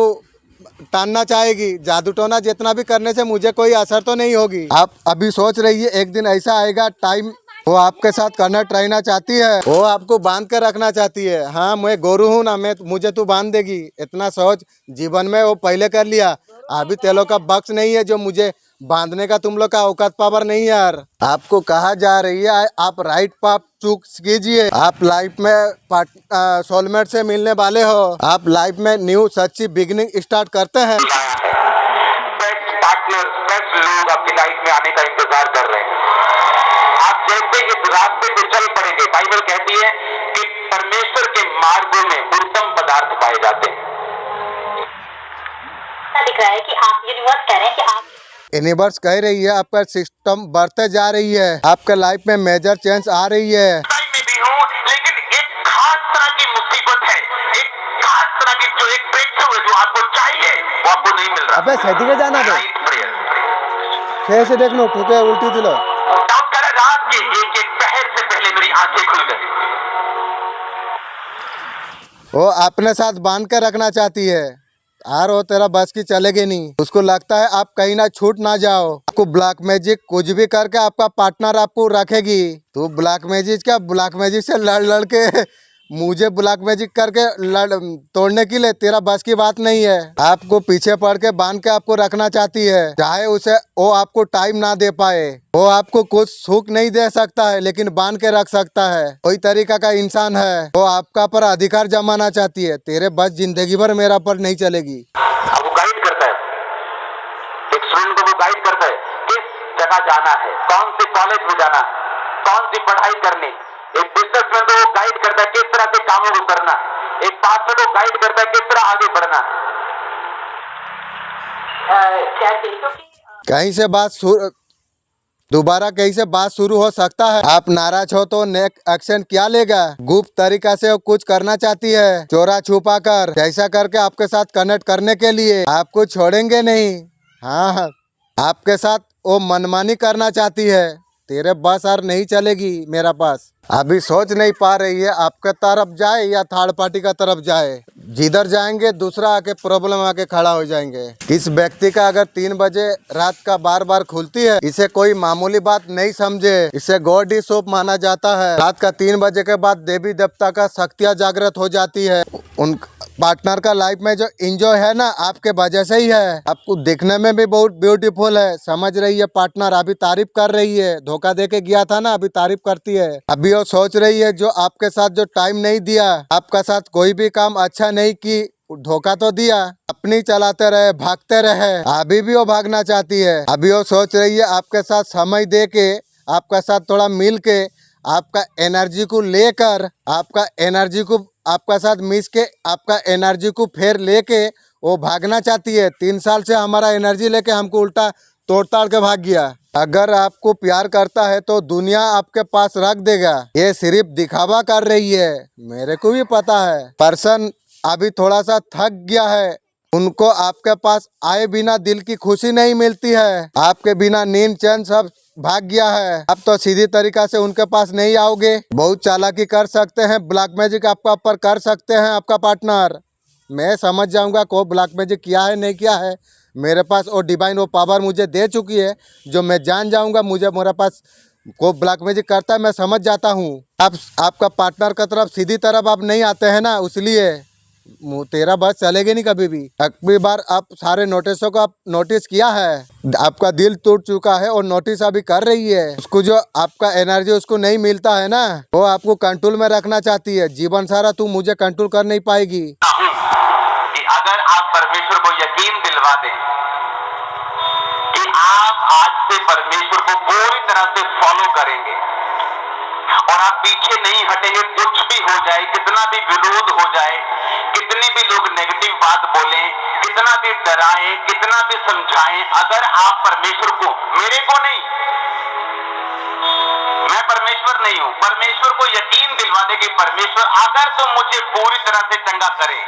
टानना चाहेगी। जादू टोना जितना भी करने से मुझे कोई असर तो नहीं होगी। आप अभी सोच रही है एक दिन ऐसा आएगा टाइम वो आपके साथ कनेक्ट रहना चाहती है, वो आपको बांध के रखना चाहती है। हाँ मैं गोरू हूँ ना, मैं मुझे तू बांध देगी, इतना सोच जीवन में वो पहले कर लिया। अभी तेलों का बख्श नहीं है जो मुझे बांधने का तुम लोग का औकात पावर नहीं है यार। आपको कहा जा रही है आप राइट पाथ चूज कीजिए, आप लाइफ में सोलमेट से मिलने वाले हो, आप लाइफ में न्यू सच्ची बिगिनिंग स्टार्ट करते हैं। पार्टनर लोग आपकी लाइफ में आने का इंतजार कर रहे हैं। आप जैसे इस रास्ते पे चल पड़ेंगे, बाइबल कहती है कि परमेश्वर के मार्गों में उत्तम पदार्थ पाए जाते हैं। दिख रहा है कि आप यूनिवर्स कह रहे हैं कि आप यूनिवर्स कह रही है आपका सिस्टम बढ़ते जा रही है, आपके लाइफ में मेजर चेंज आ रही है। में भी हूँ, लेकिन एक खास तरह की मुसीबत है, एक खास तरह की जो एक ब्रेकथ्रू है जो आपको चाहिए वो आपको नहीं मिल रहा। अबे सदी में जाना दे, छह से देख लो ठुके उल्टी दिलो। रात के एक पहर से पहले मेरी आंखें खुल गई। वो अपने साथ बांध कर रखना चाहती है, यार वो तेरा बस की चलेगी नहीं, उसको लगता है आप कहीं ना छूट ना जाओ। आपको ब्लैक मैजिक कुछ भी करके आपका पार्टनर आपको रखेगी। तो ब्लैक मैजिक से लड़ के मुझे ब्लैक मैजिक करके तोड़ने के लिए तेरा बस की बात नहीं है। आपको पीछे पड़ के बांध के आपको रखना चाहती है, चाहे उसे वो आपको टाइम ना दे पाए, वो आपको कुछ सुख नहीं दे सकता है लेकिन बांध के रख सकता है। कोई तरीका का इंसान है, वो आपका पर अधिकार जमाना चाहती है, तेरे बस जिंदगी भर मेरा पर नहीं चलेगी। वो गाइड करता है, एक स्टूडेंट को वो गाइड करता है किस जगह जाना है, कौन से कॉलेज में जाना है, कौन सी पढ़ाई करनी। एक बिजनेसमैन को वो गाइड करता है किस तरह से कामों को करना, एक पास्टर को गाइड करता है किस तरह आगे बढ़ना। क्या देखो कि कहीं से दोबारा कहीं से बात शुरू हो सकता है। आप नाराज हो तो नेक एक्शन क्या लेगा? गुप्त तरीका से वो कुछ करना चाहती है, चोरा छुपा कर, जैसा करके आपके साथ कनेक्ट करने के लिए। आपको छोड़ेंगे नहीं। हाँ, आपके साथ वो मनमानी करना चाहती है। तेरे बस और नहीं चलेगी मेरा पास। अभी सोच नहीं पा रही है आपके तरफ जाए या थर्ड पार्टी का तरफ जाए। जिधर जाएंगे दूसरा आके प्रॉब्लम आके खड़ा हो जाएंगे। इस व्यक्ति का अगर 3 बजे रात का बार बार खुलती है, इसे कोई मामूली बात नहीं समझे। इसे गॉड ही सोप माना जाता है। रात का 3 बजे के बाद देवी देवता का शक्तियाँ जागृत हो जाती है। उन पार्टनर का लाइफ में जो एंजॉय है ना, आपके वजह से ही है। आपको देखने में भी बहुत ब्यूटीफुल है, समझ रही है पार्टनर। अभी तारीफ कर रही है, धोखा दे के गया था ना, अभी तारीफ करती है। अभी वो सोच रही है जो आपके साथ जो टाइम नहीं दिया, आपका साथ कोई भी काम अच्छा नहीं की, धोखा तो दिया, अपनी चलाते रहे, भागते रहे। अभी भी वो भागना चाहती है। अभी वो सोच रही है आपके साथ समय दे के, आपका साथ थोड़ा मिल के, आपका एनर्जी को लेकर, आपका साथ मिस के आपका एनर्जी को फिर लेके वो भागना चाहती है। 3 साल से हमारा एनर्जी लेके हमको उल्टा तोड़ ताड़ के भाग गया। अगर आपको प्यार करता है तो दुनिया आपके पास रख देगा। ये सिर्फ दिखावा कर रही है, मेरे को भी पता है। पर्सन अभी थोड़ा सा थक गया है। उनको आपके पास आए बिना दिल की खुशी नहीं मिलती है। आपके बिना नींद चैन सब भाग गया है। अब तो सीधी तरीका से उनके पास नहीं आओगे। बहुत चालाकी कर सकते हैं, ब्लैक मैजिक आपका ऊपर कर सकते हैं आपका पार्टनर। मैं समझ जाऊंगा को ब्लैक मैजिक किया है नहीं किया है। मेरे पास वो डिवाइन वो पावर मुझे दे चुकी है, जो मैं जान जाऊंगा मेरे पास को ब्लैक मैजिक करता है, मैं समझ जाता हूँ। आपका पार्टनर का तरफ सीधी तरफ आप नहीं आते हैं ना, इसलिए तेरा बस चलेगी नहीं कभी भी। अगली बार आप सारे नोटिसों को आप नोटिस किया है, आपका दिल टूट चुका है और नोटिस अभी कर रही है। उसको जो आपका एनर्जी उसको नहीं मिलता है ना, वो आपको कंट्रोल में रखना चाहती है। जीवन सारा तू मुझे कंट्रोल कर नहीं पाएगी। कि अगर आप परमेश्वर को यकीन दिलवा दें कि आप आज से परमेश्वर को पूरी तरह से फॉलो करेंगे और आप पीछे नहीं हटेंगे, कुछ भी हो जाए, कितना भी विरोध हो जाए, कितनी भी लोग नेगेटिव बात बोलें, कितना भी डराएं, कितना भी समझाएं, अगर आप परमेश्वर को, मेरे को नहीं, मैं परमेश्वर नहीं हूं, परमेश्वर को यकीन दिलवा दे कि परमेश्वर अगर तुम मुझे पूरी तरह से चंगा करे,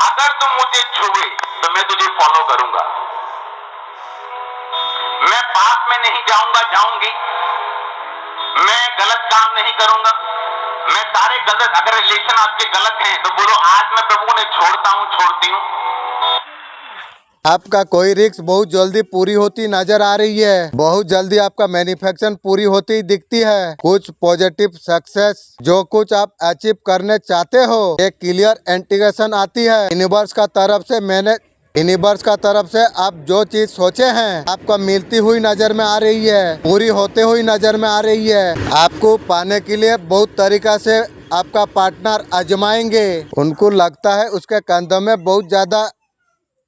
अगर तुम मुझे छुए तो मैं तुझे फॉलो करूंगा, मैं पाप में नहीं जाऊंगी, मैं गलत काम नहीं करूंगा, मैं सारे गलत, अगर रिलेशन आपके गलत हैं तो बोलो आज मैं प्रभु ने छोड़ती हूं। आपका कोई रिस्क बहुत जल्दी पूरी होती नजर आ रही है। बहुत जल्दी आपका मैन्युफैक्चर पूरी होती दिखती है। कुछ पॉजिटिव सक्सेस जो कुछ आप अचीव करने चाहते हो, एक क्लियर इंडिकेशन आती है यूनिवर्स का तरफ से आप जो चीज सोचे हैं आपको मिलती हुई नजर में आ रही है, पूरी होते हुई नजर में आ रही है। आपको पाने के लिए बहुत तरीका से आपका पार्टनर आजमाएंगे। उनको लगता है उसके कंधों में बहुत ज्यादा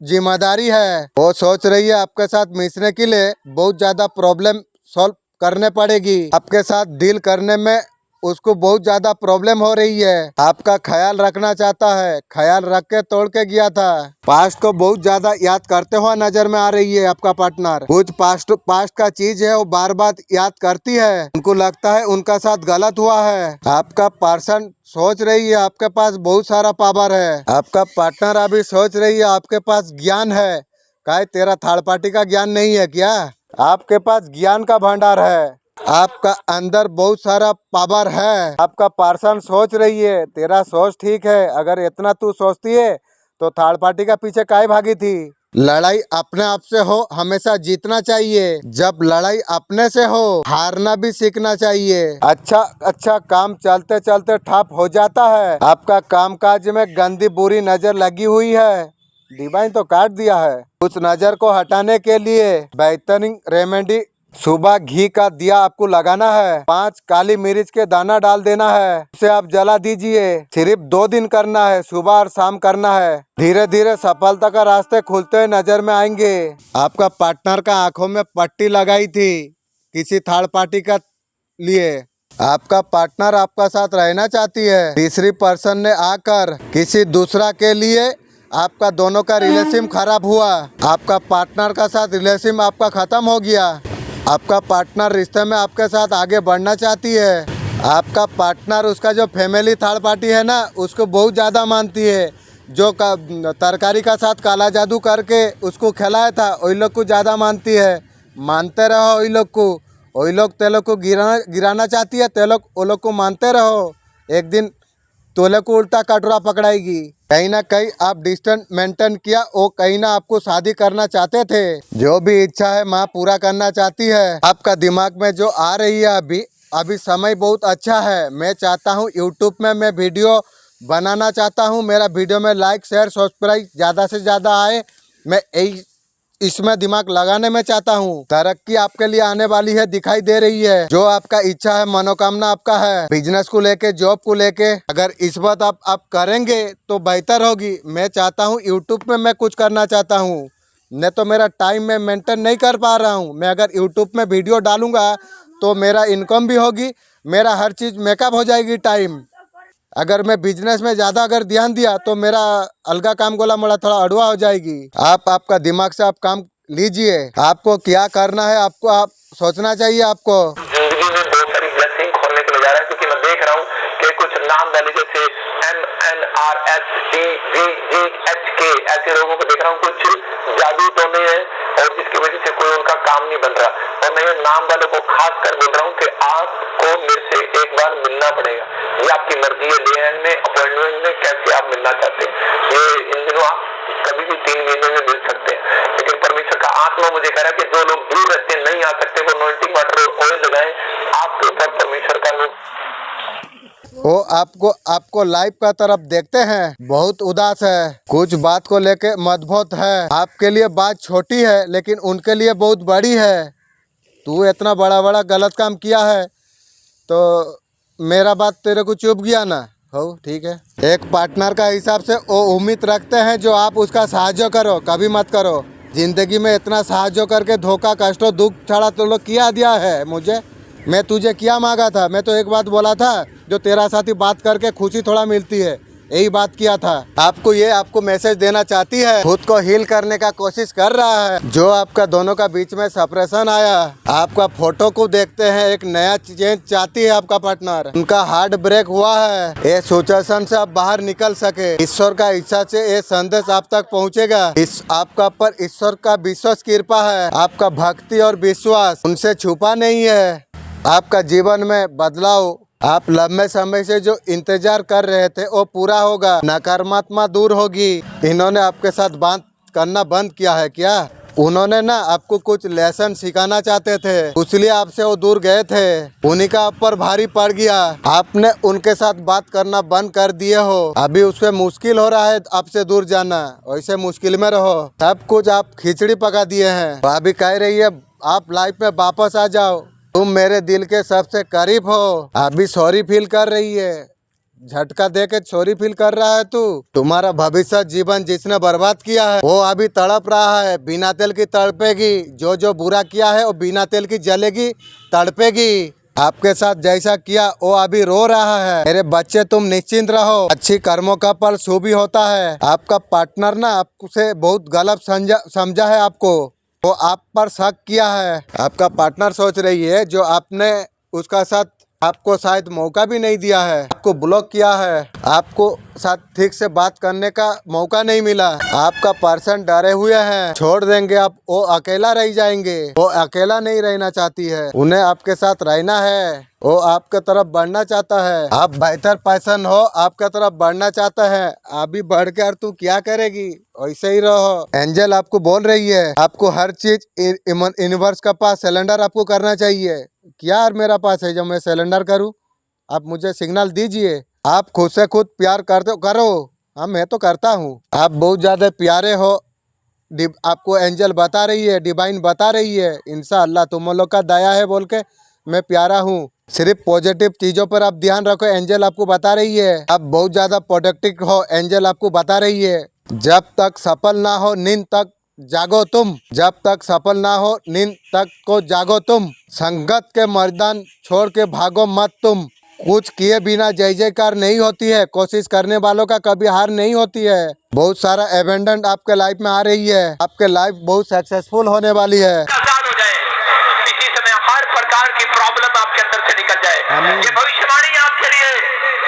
जिम्मेदारी है। वो सोच रही है आपके साथ मिलने के लिए बहुत ज्यादा प्रॉब्लम सॉल्व करने पड़ेगी। आपके साथ डील करने में उसको बहुत ज्यादा प्रॉब्लम हो रही है। आपका ख्याल रखना चाहता है, ख्याल रख के तोड़ के गया था। पास्ट को बहुत ज्यादा याद करते हुआ नजर में आ रही है आपका पार्टनर। कुछ पास्ट का चीज है वो बार बार याद करती है। उनको लगता है उनका साथ गलत हुआ है। आपका पर्सन सोच रही है आपके पास बहुत सारा पावर है। आपका पार्टनर अभी सोच रही है आपके पास ज्ञान है। क्या तेरा थर्ड पार्टी का ज्ञान नहीं है क्या? आपके पास ज्ञान का भंडार है। आपका अंदर बहुत सारा पावर है। आपका पर्सन सोच रही है तेरा सोच ठीक है, अगर इतना तू सोचती है तो थर्ड पार्टी का पीछे काहे भागी थी। लड़ाई अपने आप से हो, हमेशा जीतना चाहिए। जब लड़ाई अपने से हो, हारना भी सीखना चाहिए। अच्छा काम चलते चलते ठप हो जाता है। आपका कामकाज में गंदी बुरी नजर लगी हुई है। डिवाइन तो काट दिया है। उस नजर को हटाने के लिए बेहतरीन रेमेडी, सुबह घी का दिया आपको लगाना है, 5 काली मिर्च के दाना डाल देना है, उसे आप जला दीजिए। सिर्फ 2 दिन करना है, सुबह और शाम करना है। धीरे धीरे सफलता का रास्ते खुलते हुए नजर में आएंगे। आपका पार्टनर का आंखों में पट्टी लगाई थी किसी थर्ड पार्टी का लिए। आपका पार्टनर आपका साथ रहना चाहती है। तीसरी पर्सन ने आकर किसी दूसरा के लिए आपका दोनों का रिलेशन खराब हुआ, आपका पार्टनर का साथ रिलेशन आपका ख़त्म हो गया, आपका पार्टनर रिश्ते में आपके साथ आगे बढ़ना चाहती है, आपका पार्टनर उसका जो फैमिली थर्ड पार्टी है ना उसको बहुत ज़्यादा मानती है, जो तरकारी का साथ काला जादू करके उसको खिलाया था वही लोग को ज़्यादा मानती है। मानते रहो वही लोग को, वही लोग ते लोग को गिराना चाहती है, ते लोग वो लोग को मानते रहो, एक दिन तोले को उल्टा कटोरा पकड़ाएगी। कहीं ना कहीं आप डिस्टेंस मेंटेन किया, वो कहीं ना आपको शादी करना चाहते थे, जो भी इच्छा है माँ पूरा करना चाहती है। आपका दिमाग में जो आ रही है अभी समय बहुत अच्छा है। मैं चाहता हूँ यूट्यूब में मैं वीडियो बनाना चाहता हूँ, मेरा वीडियो में लाइक शेयर सब्सक्राइब ज़्यादा से ज़्यादा आए, मैं यही इसमें दिमाग लगाने में चाहता हूँ। तरक्की आपके लिए आने वाली है, दिखाई दे रही है। जो आपका इच्छा है, मनोकामना आपका है, बिजनेस को लेके, जॉब को लेके, अगर इस बात आप करेंगे तो बेहतर होगी। मैं चाहता हूँ यूट्यूब में मैं कुछ करना चाहता हूँ, नहीं तो मेरा टाइम मैं मेंटेन नहीं कर पा रहा हूँ। मैं अगर यूट्यूब में वीडियो डालूंगा तो मेरा इनकम भी होगी, मेरा हर चीज़ मेकअप हो जाएगी टाइम। अगर मैं बिजनेस में ज़्यादा अगर ध्यान दिया तो मेरा अलगा काम गोला मोड़ा थोड़ा अड़ुआ हो जाएगी। आपका दिमाग से आप काम लीजिए, आपको क्या करना है आपको आप सोचना चाहिए आपको। जिंदगी में बहुत सारी ब्लेसिंग खोलने के लिए जा रहा है, क्योंकि मैं देख रहा हूँ कि कुछ नाम डाले जैसे MNRSTVGHK ऐसे लोगों को देख रहा हूँ, कुछ जादू तो नहीं है और जिसकी वजह से कोई उनका काम नहीं बन रहा। और मैं ये नाम वालों को खास कर बोल रहा हूँ कि आपको मेरे से एक बार मिलना पड़ेगा। ये आपकी मर्जी है, डे एंड में अपॉइंटमेंट में कैसे आप मिलना चाहते हैं। ये इन दिनों आप कभी भी 3 महीने में मिल सकते हैं, लेकिन परमेश्वर का आत्मा मुझे कह रहा है कि जो लोग दूर रहते हैं नहीं आ सकते वो अनॉइंटिंग वाटर ऑयल लगाएं आपके ऊपर। परमेश्वर का वो आपको लाइफ का तरफ देखते हैं, बहुत उदास है, कुछ बात को लेके मतभेद है। आपके लिए बात छोटी है लेकिन उनके लिए बहुत बड़ी है। तू इतना बड़ा गलत काम किया है तो मेरा बात तेरे को चुभ गया ना, हो ठीक है। एक पार्टनर का हिसाब से वो उम्मीद रखते हैं जो आप उसका सहायता करो, कभी मत करो। जिंदगी में इतना सहायता करके धोखा कष्ट दुख छड़ा तो लोग किया दिया है मुझे। मैं तुझे क्या मांगा था, मैं तो एक बात बोला था, जो तेरा साथी बात करके खुशी थोड़ा मिलती है, यही बात किया था। आपको मैसेज देना चाहती है, खुद को हील करने का कोशिश कर रहा है। जो आपका दोनों का बीच में सेपरेशन आया, आपका फोटो को देखते हैं, एक नया चेंज चाहती है आपका पार्टनर, उनका हार्ट ब्रेक हुआ है। ये सिचुएशन से आप बाहर निकल सके, ईश्वर का इच्छा से ये संदेश आप तक पहुँचेगा। आपका पर ईश्वर का विश्वास कृपा है, आपका भक्ति और विश्वास उनसे छुपा नहीं है। आपका जीवन में बदलाव आप लंबे समय से जो इंतजार कर रहे थे वो पूरा होगा, नकारात्मकता दूर होगी। इन्होंने आपके साथ बात करना बंद किया है क्या? उन्होंने ना आपको कुछ लेसन सिखाना चाहते थे, इसलिए आपसे वो दूर गए थे, उन्हीं का आप पर भारी पड़ गया। आपने उनके साथ बात करना बंद कर दिए हो, अभी उससे मुश्किल हो रहा है आपसे दूर जाना, वैसे मुश्किल में रहो। सब कुछ आप खिचड़ी पका दिए हैं। भाभी कह रही है आप लाइफ में वापस आ जाओ, तुम मेरे दिल के सबसे करीब हो। अभी सॉरी फील कर रही है, झटका दे के सॉरी फील कर रहा है तू। तुम्हारा भविष्य जीवन जिसने बर्बाद किया है वो अभी तड़प रहा है, बिना तेल की तड़पेगी। जो बुरा किया है वो बिना तेल की जलेगी, तड़पेगी। आपके साथ जैसा किया वो अभी रो रहा है। मेरे बच्चे तुम निश्चिंत रहो, अच्छी कर्मों का फल शुभ ही होता है। आपका पार्टनर ना आपसे बहुत गलत समझा है, आपको वो आप पर शक किया है। आपका पार्टनर सोच रही है जो आपने उसका साथ आपको शायद मौका भी नहीं दिया है, आपको ब्लॉक किया है, आपको साथ ठीक से बात करने का मौका नहीं मिला। आपका पर्सन डरे हुए हैं, छोड़ देंगे आप, वो अकेला रह जाएंगे। वो अकेला नहीं रहना चाहती है, उन्हें आपके साथ रहना है, वो आपके तरफ बढ़ना चाहता है। आप बेहतर पर्सन हो, आपके तरफ बढ़ना चाहता है। अभी बढ़ कर तू क्या करेगी, वैसे ही रहो। एंजल आपको बोल रही है आपको हर चीज यूनिवर्स का पास सिलेंडर आपको करना चाहिए। क्या यार मेरा पास है जो मैं सिलेंडर करूं? आप मुझे सिग्नल दीजिए। आप खुद से खुद प्यार करते करो। हाँ मैं तो करता हूँ, आप बहुत ज़्यादा प्यारे हो। आपको एंजल बता रही है, डिवाइन बता रही है, इंशाअल्लाह तुम लोग का दया है बोल के मैं प्यारा हूँ। सिर्फ पॉजिटिव चीज़ों पर आप ध्यान रखो, एंजल आपको बता रही है। आप बहुत ज़्यादा प्रोडक्टिव हो, एंजल आपको बता रही है। जब तक सफल ना हो नींद तक जागो तुम, जब तक सफल ना हो नींद तक को जागो तुम। संगत के मैदान छोड़ के भागो मत तुम। कुछ किए बिना जय जयकार नहीं होती है। कोशिश करने वालों का कभी हार नहीं होती है। बहुत सारा एबेंडेंट आपके लाइफ में आ रही है। आपके लाइफ बहुत सक्सेसफुल होने वाली है। आजाद हो जाए, इसी समय हर प्रकार की प्रॉब्लम आपके अंदर से निकल जाए। आमीन। ये भविष्यवाणी है आपके लिए,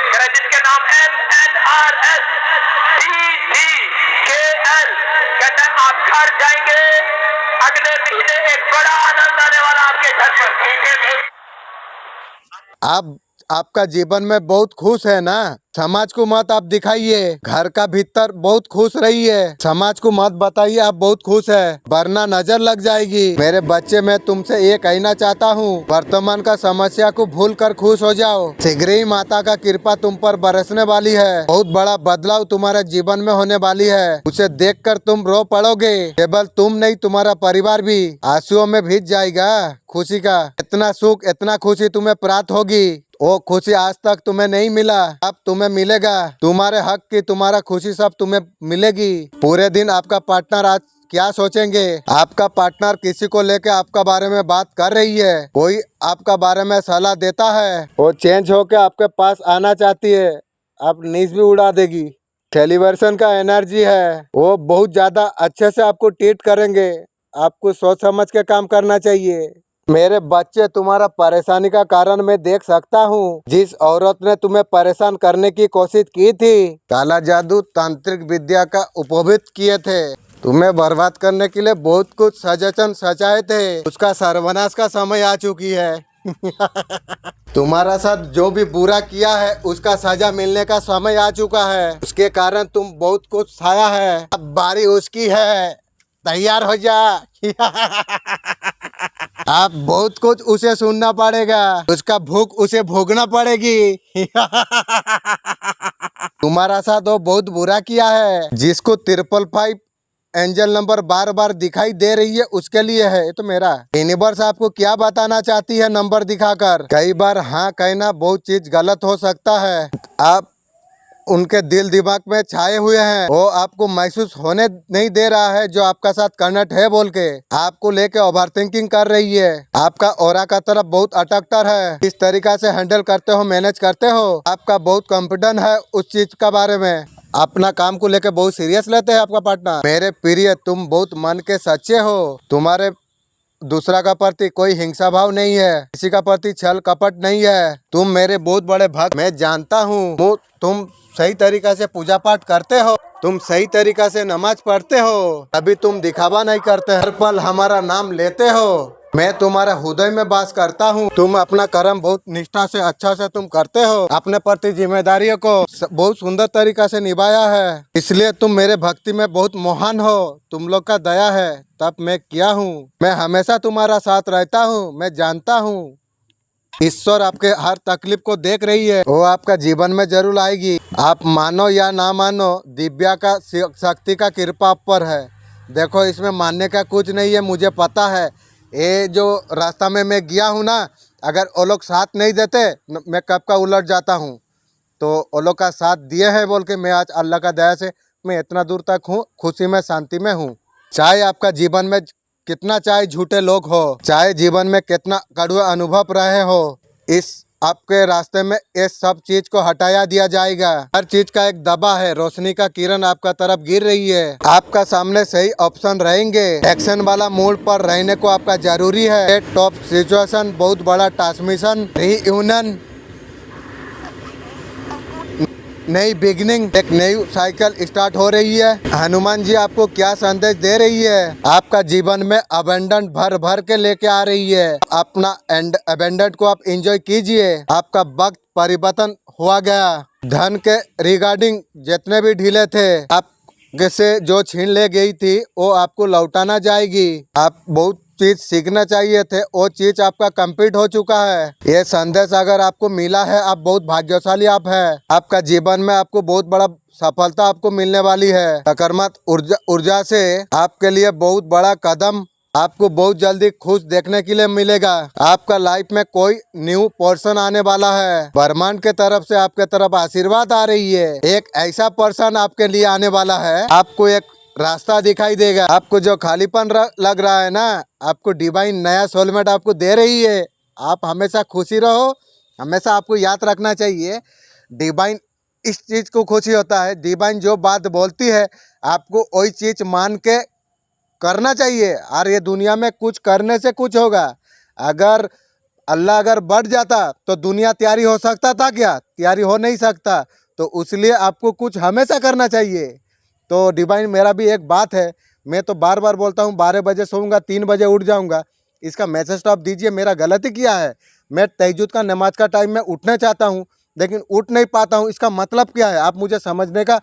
कह रहे जिसके नाम MNRS DGKL, कहते हैं आप घर जाएंगे, अगले महीने एक बड़ा आनंद आने वाला आपके घर पर। ठीक है, आपका जीवन में बहुत खुश है ना। समाज को मत आप दिखाइए, घर का भीतर बहुत खुश रहिए। समाज को मत बताइए आप बहुत खुश है, वरना नजर लग जाएगी। मेरे बच्चे, मैं तुमसे ये कहना चाहता हूँ, वर्तमान का समस्या को भूल कर खुश हो जाओ। शीघ्र ही माता का कृपा तुम पर बरसने वाली है। बहुत बड़ा बदलाव तुम्हारे जीवन में होने वाली है। उसे देखकर तुम रो पड़ोगे। केवल तुम नहीं, तुम्हारा परिवार भी आंसुओं में भीग जाएगा खुशी का। इतना सुख, इतना खुशी तुम्हें प्राप्त होगी, वो खुशी आज तक तुम्हें नहीं मिला, अब तुम्हें मिलेगा। तुम्हारे हक की, तुम्हारा खुशी सब तुम्हें मिलेगी। पूरे दिन आपका पार्टनर आज क्या सोचेंगे? आपका पार्टनर किसी को लेके आपका बारे में बात कर रही है, कोई आपका बारे में सलाह देता है, वो चेंज होके आपके पास आना चाहती है, आप नींद भी उड़ा देगी। सेलिब्रेशन का एनर्जी है, वो बहुत ज्यादा अच्छे से आपको ट्रीट करेंगे। आपको सोच समझ के काम करना चाहिए। मेरे बच्चे, तुम्हारा परेशानी का कारण मैं देख सकता हूँ। जिस औरत ने तुम्हें परेशान करने की कोशिश की थी, काला जादू, तांत्रिक विद्या का उपयोग किए थे, तुम्हें बर्बाद करने के लिए बहुत कुछ सजेशन सजाए थे, उसका सर्वनाश का समय आ चुकी है। तुम्हारा साथ जो भी बुरा किया है, उसका सजा मिलने का समय आ चुका है। उसके कारण तुम बहुत कुछ साया है, अब बारी उसकी है, तैयार हो जा। आप बहुत कुछ उसे सुनना पड़ेगा, उसका भूख उसे भोगना पड़ेगी। तुम्हारा साथ वो बहुत बुरा किया है, जिसको 555 एंजल नंबर बार बार दिखाई दे रही है, उसके लिए है। ये तो मेरा यूनिवर्स आपको क्या बताना चाहती है नंबर दिखाकर? कई बार हाँ कहना बहुत चीज गलत हो सकता है। आप उनके दिल दिमाग में छाए हुए हैं, वो आपको महसूस होने नहीं दे रहा है जो आपका साथ कनेक्ट है बोल के। आपको लेके ओवर थिंकिंग कर रही है। आपका ऑरा का तरफ बहुत अटकटर है। किस तरीका से हैंडल करते हो, मैनेज करते हो, आपका बहुत कॉन्फिडेंट है उस चीज का बारे में। अपना काम को लेके बहुत सीरियस लेते हैं आपका पार्टनर। मेरे प्रिय, तुम बहुत मन के सच्चे हो। तुम्हारे दूसरा का प्रति कोई हिंसा भाव नहीं है, किसी का प्रति छल कपट नहीं है। तुम मेरे बहुत बड़े भक्त, मैं जानता हूँ। तुम सही तरीका से पूजा पाठ करते हो, तुम सही तरीका से नमाज पढ़ते हो, अभी तुम दिखावा नहीं करते, हर पल हमारा नाम लेते हो। मैं तुम्हारे हृदय में वास करता हूँ। तुम अपना कर्म बहुत निष्ठा से अच्छा से तुम करते हो। अपने प्रति जिम्मेदारियों को बहुत सुंदर तरीका से निभाया है, इसलिए तुम मेरे भक्ति में बहुत महान हो। तुम लोग का दया है तब मैं क्या हूँ। मैं हमेशा तुम्हारा साथ रहता हूँ। मैं जानता हूँ ईश्वर आपके हर तकलीफ को देख रही है, वो आपका जीवन में जरूर आएगी। आप मानो या ना मानो, दिव्या का शक्ति का कृपा आप पर है। देखो, इसमें मानने का कुछ नहीं है, मुझे पता है। ये जो रास्ता में मैं गया हूँ ना, अगर वो लोग साथ नहीं देते, मैं कब का उलट जाता हूँ। तो वो लोग का साथ दिए हैं बोल के मैं आज अल्लाह का दया से मैं इतना दूर तक हूँ, खुशी में, शांति में हूँ। चाहे आपका जीवन में कितना, चाहे झूठे लोग हो, चाहे जीवन में कितना कड़वा अनुभव रहे हो, इस आपके रास्ते में इस सब चीज को हटाया दिया जाएगा। हर चीज का एक दबा है, रोशनी का किरण आपका तरफ गिर रही है। आपका सामने सही ऑप्शन रहेंगे। एक्शन वाला मूड पर रहने को आपका जरूरी है। टॉप सिचुएशन, बहुत बड़ा ट्रांसमिशन, रीयूनियन, नई बिगिनिंग, एक नई साइकिल स्टार्ट हो रही है। हनुमान जी आपको क्या संदेश दे रही है? आपका जीवन में अबेंडेंट भर भर के लेके आ रही है। अपना अबेंडेंट को आप एंजॉय कीजिए। आपका वक्त परिवर्तन हुआ गया। धन के रिगार्डिंग जितने भी ढीले थे, आप से जो छीन ले गई थी, वो आपको लौटाना जाएगी। आप बहुत चीज सीखना चाहिए थे, वो चीज आपका कंप्लीट हो चुका है। ये संदेश अगर आपको मिला है, आप बहुत भाग्यशाली आप है। आपका जीवन में आपको बहुत बड़ा सफलता आपको मिलने वाली है। सकारात्मक ऊर्जा से आपके लिए बहुत बड़ा कदम आपको बहुत जल्दी खुश देखने के लिए मिलेगा। आपका लाइफ में कोई न्यू पर्सन आने वाला है। ब्रह्मांड के तरफ से आपके तरफ आशीर्वाद आ रही है। एक ऐसा पर्सन आपके लिए आने वाला है, आपको एक रास्ता दिखाई देगा। आपको जो खालीपन लग रहा है ना, आपको डिवाइन नया सोलमेट आपको दे रही है। आप हमेशा खुशी रहो, हमेशा आपको याद रखना चाहिए, डिवाइन इस चीज़ को खुशी होता है, डिवाइन जो बात बोलती है आपको वही चीज़ मान के करना चाहिए। और ये दुनिया में कुछ करने से कुछ होगा। अगर अल्लाह अगर बढ़ जाता तो दुनिया तैयारी हो सकता था क्या? तैयारी हो नहीं सकता। तो इसलिए आपको कुछ हमेशा करना चाहिए। तो डिवाइन मेरा भी एक बात है, मैं तो बार बार बोलता हूँ 12 बजे सोऊंगा 3 बजे उठ जाऊंगा, इसका मैसेज तो आप दीजिए। मेरा गलती किया है, मैं तहज्जुद का नमाज का टाइम में उठना चाहता हूँ लेकिन उठ नहीं पाता हूँ, इसका मतलब क्या है? आप मुझे समझने का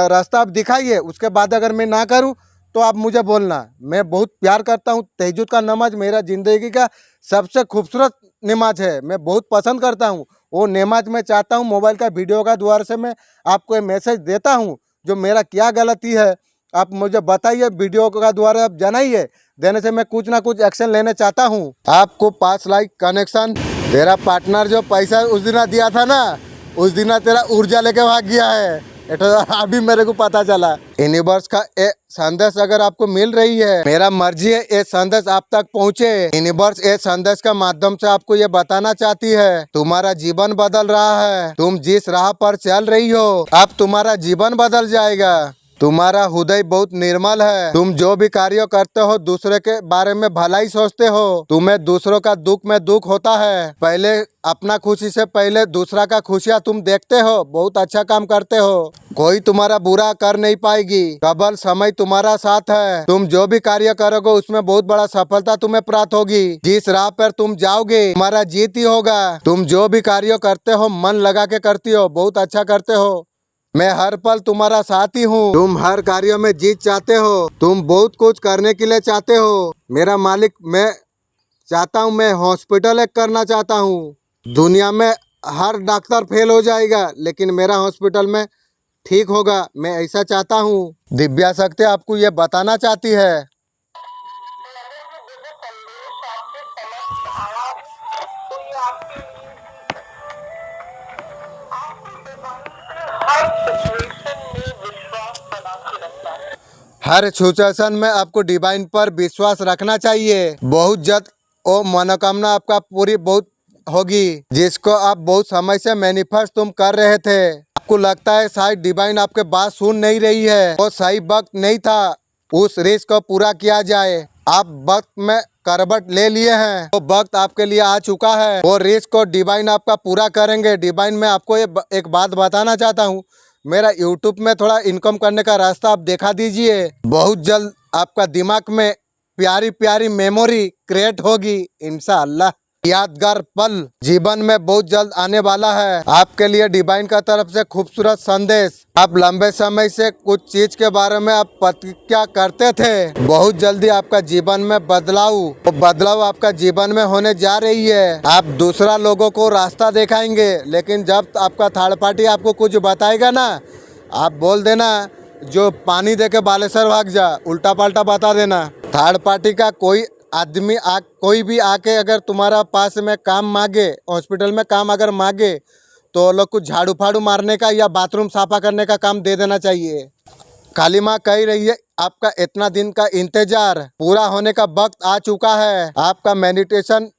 रास्ता आप दिखाइए। उसके बाद अगर मैं ना करूँ तो आप मुझे बोलना। मैं बहुत प्यार करता हूँ, तहज्जुद का नमाज मेरा ज़िंदगी का सबसे खूबसूरत नमाज है, मैं बहुत पसंद करता हूँ वो नमाज। मैं चाहता हूँ मोबाइल का वीडियो का द्वारा से मैं आपको ये मैसेज देता हूँ, जो मेरा क्या गलती है आप मुझे बताइए, वीडियो का द्वारा आप जनाइए, देने से मैं कुछ ना कुछ एक्शन लेना चाहता हूँ। आपको 5 लाइक कनेक्शन, तेरा पार्टनर जो पैसा उस दिन दिया था ना, उस दिन तेरा ऊर्जा लेके भाग गया है, ये तो अभी मेरे को पता चला। यूनिवर्स का ये संदेश अगर आपको मिल रही है, मेरा मर्जी है ये संदेश आप तक पहुँचे। यूनिवर्स ये संदेश का माध्यम से आपको ये बताना चाहती है तुम्हारा जीवन बदल रहा है, तुम जिस राह पर चल रही हो अब तुम्हारा जीवन बदल जाएगा। तुम्हारा हृदय बहुत निर्मल है, तुम जो भी कार्य करते हो दूसरे के बारे में भलाई सोचते हो, तुम्हें दूसरों का दुख में दुख होता है, पहले अपना खुशी से पहले दूसरा का खुशियाँ तुम देखते हो, बहुत अच्छा काम करते हो, कोई तुम्हारा बुरा कर नहीं पाएगी, केवल समय तुम्हारा साथ है, तुम जो भी कार्य करोगे उसमें बहुत बड़ा सफलता तुम्हें प्राप्त होगी, जिस राह पर तुम जाओगे तुम्हारा जीत ही होगा। तुम जो भी कार्य करते हो मन लगा के करती हो, बहुत अच्छा करते हो, मैं हर पल तुम्हारा साथी हूँ, तुम हर कार्य में जीत चाहते हो, तुम बहुत कुछ करने के लिए चाहते हो। मेरा मालिक मैं चाहता हूँ, मैं हॉस्पिटल एक करना चाहता हूँ, दुनिया में हर डॉक्टर फेल हो जाएगा लेकिन मेरा हॉस्पिटल में ठीक होगा, मैं ऐसा चाहता हूँ। दिव्या शक्ति आपको ये बताना चाहती है। हर सिचुएशन में आपको डिवाइन पर विश्वास रखना चाहिए, बहुत जल्द वो मनोकामना आपका पूरी बहुत होगी जिसको आप बहुत समय से मैनिफेस्ट तुम कर रहे थे। आपको लगता है शायद डिवाइन आपके बात सुन नहीं रही है, वो सही वक्त नहीं था उस रिस्क को पूरा किया जाए, आप वक्त में करवट ले लिए हैं, वो वक्त आपके लिए आ चुका है, वो रिस्क को डिवाइन आपका पूरा करेंगे। डिवाइन मैं आपको ये एक बात बताना चाहता हूँ, मेरा यूट्यूब में थोड़ा इनकम करने का रास्ता आप देखा दीजिए, बहुत जल्द आपका दिमाग में प्यारी प्यारी मेमोरी क्रिएट होगी इंशाअल्लाह। यादगार पल जीवन में बहुत जल्द आने वाला है आपके लिए डिवाइन का तरफ से खूबसूरत संदेश। आप लंबे समय से कुछ चीज के बारे में आप प्रतिज्ञा करते थे, बहुत जल्दी आपका जीवन में बदलाव आपका जीवन में होने जा रही है। आप दूसरा लोगों को रास्ता दिखाएंगे लेकिन जब आपका थर्ड पार्टी आपको कुछ बताएगा ना, आप बोल देना जो पानी दे के बालेश्वर भाग जा, उल्टा पाल्टा बता देना। थर्ड पार्टी का कोई आदमी कोई भी आके अगर तुम्हारा पास में काम मांगे, हॉस्पिटल में काम अगर मांगे तो वो लोग कुछ झाड़ू फाड़ू मारने का या बाथरूम साफा करने का काम दे देना चाहिए। काली माँ कह रही है आपका इतना दिन का इंतजार पूरा होने का वक्त आ चुका है, आपका मेडिटेशन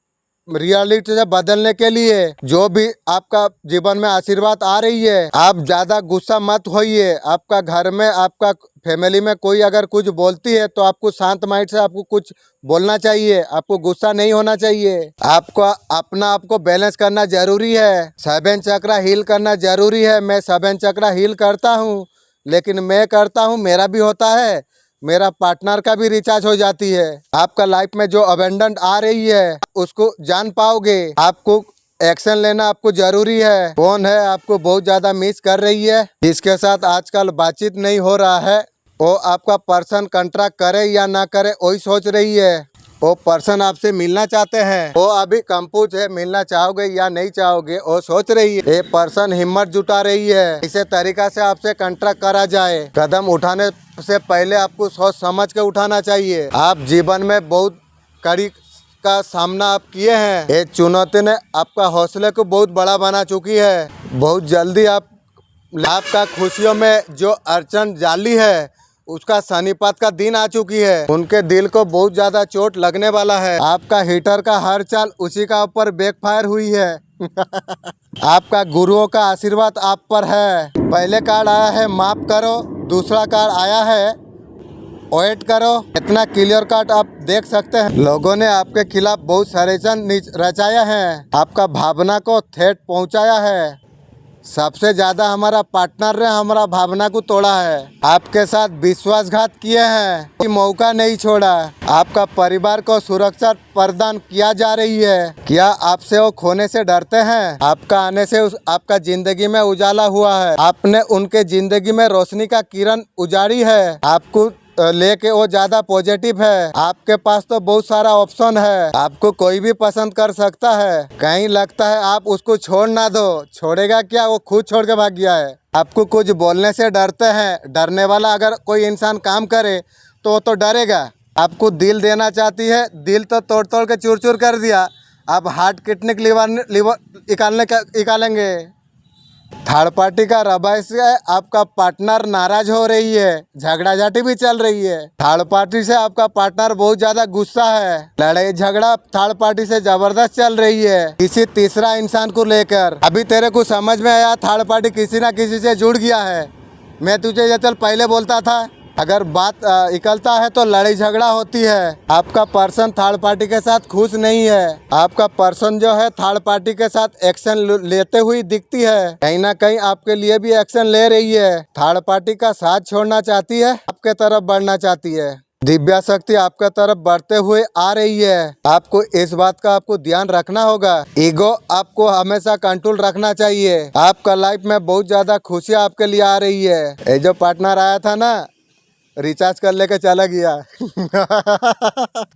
रियलिटी से बदलने के लिए जो भी आपका जीवन में आशीर्वाद आ रही है, आप ज्यादा गुस्सा मत होइए। आपका घर में आपका फैमिली में कोई अगर कुछ बोलती है तो आपको शांत माइंड से आपको कुछ बोलना चाहिए, आपको गुस्सा नहीं होना चाहिए। आपको अपना आपको बैलेंस करना जरूरी है, 7 चक्रा हील करना जरूरी है। मैं 7 चक्रा हील करता हूँ, लेकिन मैं करता हूँ मेरा भी होता है, मेरा पार्टनर का भी रिचार्ज हो जाती है। आपका लाइफ में जो अबेंडेंट आ रही है उसको जान पाओगे, आपको एक्शन लेना आपको जरूरी है। कौन है आपको बहुत ज्यादा मिस कर रही है, जिसके साथ आजकल बातचीत नहीं हो रहा है, वो आपका पर्सन कॉन्ट्रैक्ट करे या ना करे वही सोच रही है। वो पर्सन आपसे मिलना चाहते हैं, वो अभी कंफ्यूज है, मिलना चाहोगे या नहीं चाहोगे वो सोच रही है। ये पर्सन हिम्मत जुटा रही है इसे तरीका से आपसे कॉन्ट्रैक्ट करा जाए। कदम उठाने से पहले आपको सोच समझ के उठाना चाहिए। आप जीवन में बहुत कड़ी का सामना आप किए हैं, ये चुनौती ने आपका हौसले को बहुत बड़ा बना चुकी है। बहुत जल्दी आपका खुशियों में जो अड़चन जाली है उसका सनीपात का दिन आ चुकी है, उनके दिल को बहुत ज्यादा चोट लगने वाला है। आपका हीटर का हर चाल उसी का ऊपर बैकफायर हुई है, आपका गुरुओं का आशीर्वाद आप पर है। पहले कार्ड आया है माफ करो, दूसरा कार्ड आया है वेट करो। इतना क्लियर कट आप देख सकते हैं। लोगों ने आपके खिलाफ बहुत षड्यंत्र रचाया है, आपका भावना को ठेठ पहुंचाया है। सबसे ज्यादा हमारा पार्टनर ने हमारा भावना को तोड़ा है, आपके साथ विश्वासघात किए हैं, कि मौका नहीं छोड़ा। आपका परिवार को सुरक्षा प्रदान किया जा रही है। क्या आपसे वो खोने से डरते हैं? आपका आने से आपका जिंदगी में उजाला हुआ है। आपने उनके जिंदगी में रोशनी का किरण उजाड़ी है। आपको लेके वो ज्यादा पॉजिटिव है। आपके पास तो बहुत सारा ऑप्शन है, आपको कोई भी पसंद कर सकता है। कहीं लगता है आप उसको छोड़ ना दो, छोड़ेगा क्या, वो खुद छोड़ के भाग गया है। आपको कुछ बोलने से डरते हैं। डरने वाला अगर कोई इंसान काम करे तो वो तो डरेगा। आपको दिल देना चाहती है, दिल तो तोड़ तोड़ के चूर चूर कर दिया, अब हार्ट किडनी लिवर निकालेंगे। थर्ड पार्टी का रवैया से आपका पार्टनर नाराज हो रही है, झगड़ा झाटी भी चल रही है। थर्ड पार्टी से आपका पार्टनर बहुत ज्यादा गुस्सा है, लड़ाई झगड़ा थर्ड पार्टी से जबरदस्त चल रही है किसी तीसरा इंसान को लेकर। अभी तेरे को समझ में आया थर्ड पार्टी किसी ना किसी से जुड़ गया है। मैं तुझे ये चल पहले बोलता था, अगर बात निकलता है तो लड़ाई झगड़ा होती है। आपका पर्सन थर्ड पार्टी के साथ खुश नहीं है। आपका पर्सन जो है थर्ड पार्टी के साथ एक्शन लेते हुए दिखती है, कहीं ना कहीं आपके लिए भी एक्शन ले रही है। थर्ड पार्टी का साथ छोड़ना चाहती है, आपके तरफ बढ़ना चाहती है। दिव्या शक्ति आपके तरफ बढ़ते हुए आ रही है। आपको इस बात का आपको ध्यान रखना होगा, ईगो आपको हमेशा कंट्रोल रखना चाहिए। आपका लाइफ में बहुत ज्यादा खुशियाँ आपके लिए आ रही है। ये जो पार्टनर आया था ना, रिचार्ज कर लेके चला गया।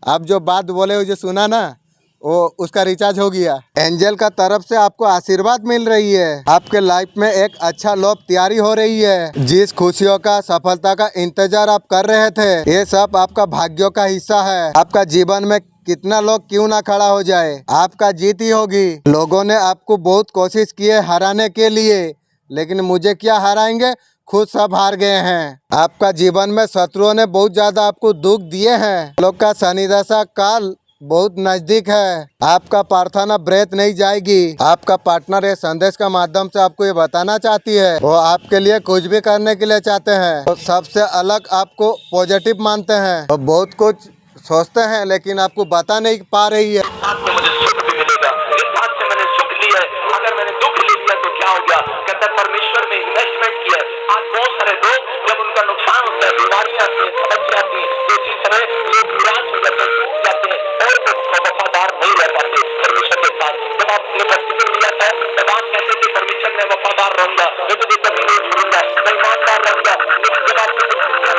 आप जो बात बोले वो जो सुना ना, वो उसका रिचार्ज हो गया। एंजल का तरफ से आपको आशीर्वाद मिल रही है। आपके लाइफ में एक अच्छा लोभ तैयारी हो रही है। जिस खुशियों का सफलता का इंतजार आप कर रहे थे, ये सब आपका भाग्यों का हिस्सा है। आपका जीवन में कितना लोग क्यों ना खड़ा हो जाए, आपका जीत ही होगी। लोगों ने आपको बहुत कोशिश की है हराने के लिए, लेकिन मुझे क्या हराएंगे, खुद सब हार गए हैं। आपका जीवन में शत्रुओं ने बहुत ज्यादा आपको दुख दिए हैं। लोग का शनि दशा काल बहुत नजदीक है। आपका प्रार्थना व्यर्थ नहीं जाएगी। आपका पार्टनर ये संदेश का माध्यम से आपको ये बताना चाहती है, वो आपके लिए कुछ भी करने के लिए चाहते हैं। तो सबसे अलग आपको पॉजिटिव मानते हैं, और बहुत कुछ सोचते हैं लेकिन आपको बता नहीं पा रही है। साथ में मुझे सुख भी मिलेगा। इस बात से मैंने सुख लिया है, अगर मैंने दुख ले लिया तो क्या हो गया। कहता है परमेश्वर में इन्वेस्टमेंट किया है। आज बहुत सारे लोग जब उनका नुकसान होता है, बीमारियां आती है, समस्या आती है, तो इसी समय लोग निराश हो जाते हैं, टूट जाते हैं और वो वफादार नहीं रह पाते परमेश्वर के साथ। जब आपने परमेश्वर मिला था तब आप कहते थे परमेश्वर में वफादार रहूंगा, मैं तुझे कभी नहीं छोड़ूंगा, मैं ईमानदार रहूंगा। लेकिन जब आपकी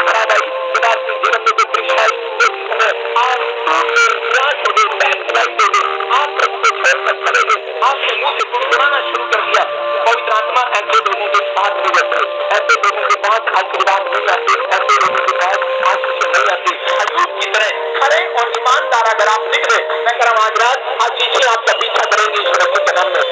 खराब आई, जब आपके जीवन में कोई परीक्षा आई, तो इस समय आप निराश हो गए, बैकस्लाइड हो गए, आप प्रभु को छोड़कर चले गए, आपने मुंह से गुनगुनाना शुरू कर दिया। पवित्र आत्मा ऐसे लोगों के साथ नहीं रहते, ऐसे लोगों के पास आशीर्वाद नहीं आते, ऐसे लोगों के पास आशीष नहीं आती। अयूब की तरह खरे और ईमानदार अगर आप निकले, मैं कह रहा हूं आज रात आशीषें आपका पीछा करेंगी ईश्वर के नाम में।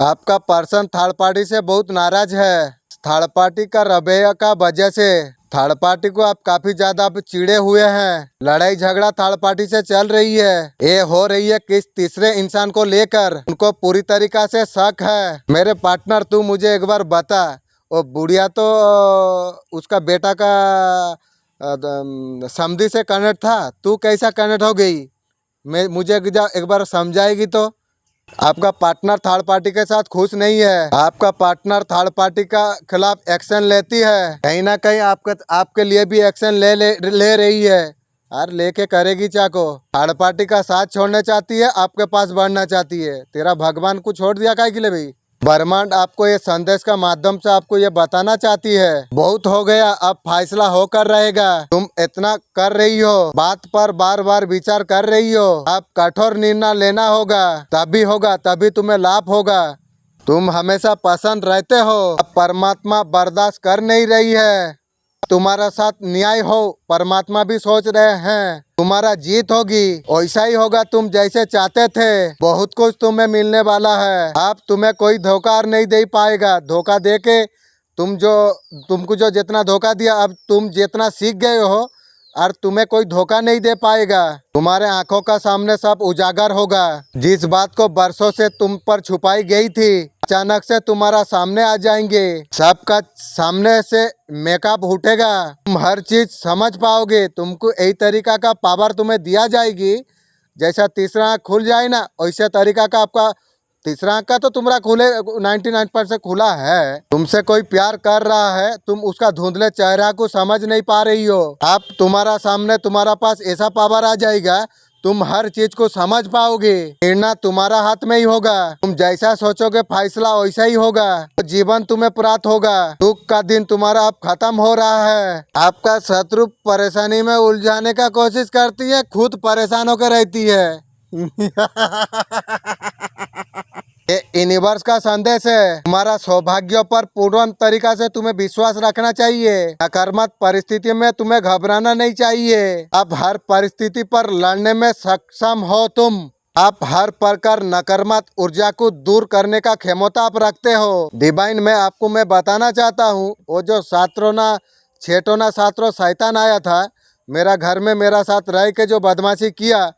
आपका पर्सन थर्ड पार्टी से बहुत नाराज है। थर्ड पार्टी का रवैया का वजह से थर्ड पार्टी को आप काफी ज्यादा चिड़े हुए हैं। लड़ाई झगड़ा थर्ड पार्टी से चल रही है, ये हो रही है किस तीसरे इंसान को लेकर। उनको पूरी तरीका से शक है। मेरे पार्टनर तू मुझे एक बार बता, वो बुढ़िया तो उसका बेटा का समधी से कनेक्ट था, तू कैसा कनेक्ट हो गई? मुझे एक बार समझाएगी तो। आपका पार्टनर थर्ड पार्टी के साथ खुश नहीं है। आपका पार्टनर थर्ड पार्टी का खिलाफ एक्शन लेती है, कहीं ना कहीं आपके लिए भी एक्शन ले रही है। यार लेके करेगी चाको। थर्ड पार्टी का साथ छोड़ना चाहती है, आपके पास बढ़ना चाहती है। तेरा भगवान को छोड़ दिया काहे के लिए भाई? ब्रह्मांड आपको ये संदेश का माध्यम से आपको ये बताना चाहती है, बहुत हो गया, अब फैसला होकर रहेगा। तुम इतना कर रही हो, बात पर बार बार विचार कर रही हो, अब कठोर निर्णय लेना होगा, तभी होगा, तभी तुम्हें लाभ होगा। तुम हमेशा पसंद रहते हो, अब परमात्मा बर्दाश्त कर नहीं रही है। तुम्हारा साथ न्याय हो, परमात्मा भी सोच रहे हैं तुम्हारा जीत होगी, वैसा ही होगा तुम जैसे चाहते थे। बहुत कुछ तुम्हें मिलने वाला है, अब तुम्हें कोई धोखा नहीं दे पाएगा। धोखा देके तुमको जो जितना धोखा दिया, अब तुम जितना सीख गए हो, और तुम्हें कोई धोखा नहीं दे पाएगा। तुम्हारे आंखों का सामने सब उजागर होगा। जिस बात को बरसों से तुम पर छुपाई गई थी अचानक से तुम्हारा सामने आ जाएंगे। सबका सामने से मेकअप उठेगा, तुम हर चीज समझ पाओगे। तुमको यही तरीका का पावर तुम्हें दिया जाएगी। जैसा तीसरा आँख खुल जाए ना वैसे तरीका का आपका तीसरा आँख का तो तुम्हारा खुले 99% खुला है। तुमसे कोई प्यार कर रहा है, तुम उसका धुंधले चेहरा को समझ नहीं पा रही हो। अब तुम्हारा सामने तुम्हारा पास ऐसा पावर आ जाएगा, तुम हर चीज को समझ पाओगे। निर्णय तुम्हारा हाथ में ही होगा। तुम जैसा सोचोगे फैसला वैसा ही होगा। तो जीवन तुम्हें प्राप्त होगा। दुख का दिन तुम्हारा अब खत्म हो रहा है। आपका शत्रु परेशानी में उलझाने का कोशिश करती है, खुद परेशान होकर रहती है। ये यूनिवर्स का संदेश है। तुम्हारा सौभाग्य पर पूर्ण तरीका से तुम्हें विश्वास रखना चाहिए। नकारात्मक परिस्थिति में तुम्हें घबराना नहीं चाहिए। आप हर परिस्थिति पर लड़ने में सक्षम हो। तुम आप हर प्रकार नकारात्मक ऊर्जा को दूर करने का क्षमता आप रखते हो। डिवाइन में आपको मैं बताना चाहता हूँ, वो जो छेटोना सात्रो शैतान आया था मेरा घर में मेरा साथ रह के जो बदमाशी किया,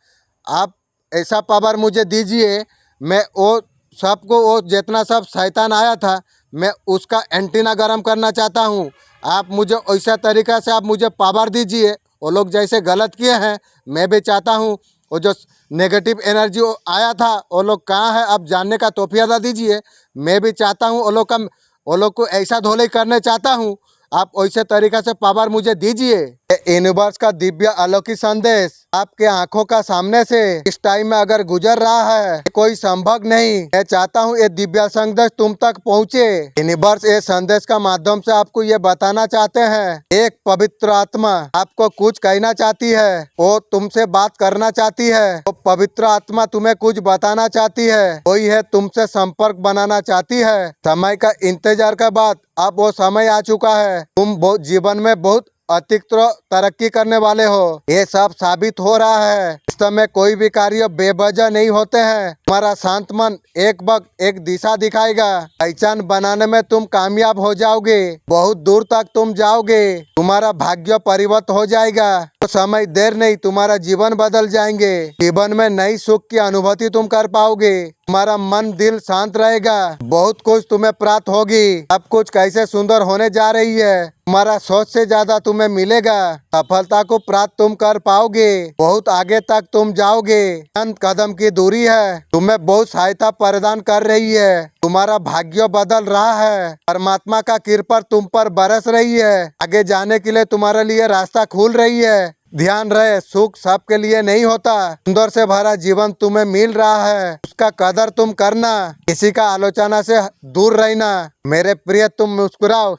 आप ऐसा पावर मुझे दीजिए। मैं वो सबको वो जितना सब शैतान आया था मैं उसका एंटीना गर्म करना चाहता हूँ। आप मुझे ऐसा तरीका से आप मुझे पावर दीजिए। वो लोग जैसे गलत किए हैं मैं भी चाहता हूँ वो जो नेगेटिव एनर्जी आया था वो लोग कहाँ है आप जानने का तौफीक दीजिए। मैं भी चाहता हूँ वो लोग को ऐसा धोले करने चाहता हूँ। आप वैसे तरीका से पावर मुझे दीजिए। यूनिवर्स का दिव्य अलौकिक संदेश आपके आंखों का सामने से इस टाइम में अगर गुजर रहा है कोई संभव नहीं। मैं चाहता हूँ ये दिव्य संदेश तुम तक पहुँचे। यूनिवर्स ये संदेश का माध्यम से आपको ये बताना चाहते हैं, एक पवित्र आत्मा आपको कुछ कहना चाहती है। वो तुमसे बात करना चाहती है। वो पवित्र आत्मा तुम्हें कुछ बताना चाहती है। कोई है तुमसे संपर्क बनाना चाहती है। समय का इंतजार के बाद अब वो समय आ चुका है। तुम जीवन में बहुत अतिरिक्त तरक्की करने वाले हो। ये सब साबित हो रहा है। इस समय कोई भी कार्य बेवजह नहीं होते हैं। तुम्हारा शांत मन एक वक्त एक दिशा दिखाएगा। पहचान बनाने में तुम कामयाब हो जाओगे। बहुत दूर तक तुम जाओगे। तुम्हारा भाग्य परिवर्तन हो जाएगा। तो समय देर नहीं, तुम्हारा जीवन बदल जाएंगे। जीवन में नई सुख की अनुभूति तुम कर पाओगे। तुम्हारा मन दिल शांत रहेगा। बहुत कुछ तुम्हें प्राप्त होगी। सब कुछ कैसे सुंदर होने जा रही है। तुम्हारा सोच से ज्यादा तुम्हें मिलेगा। सफलता को प्राप्त तुम कर पाओगे। बहुत आगे तक तुम जाओगे। चंद कदम की दूरी है, तुम्हें बहुत सहायता प्रदान कर रही है। तुम्हारा भाग्य बदल रहा है। परमात्मा का कृपा तुम पर बरस रही है। आगे जाने के लिए तुम्हारे लिए रास्ता खुल रही है। ध्यान रहे, सुख सबके लिए नहीं होता। सुंदर से भरा जीवन तुम्हें मिल रहा है, उसका कदर तुम करना। किसी का आलोचना से दूर रहना। मेरे प्रिय तुम मुस्कुराओ।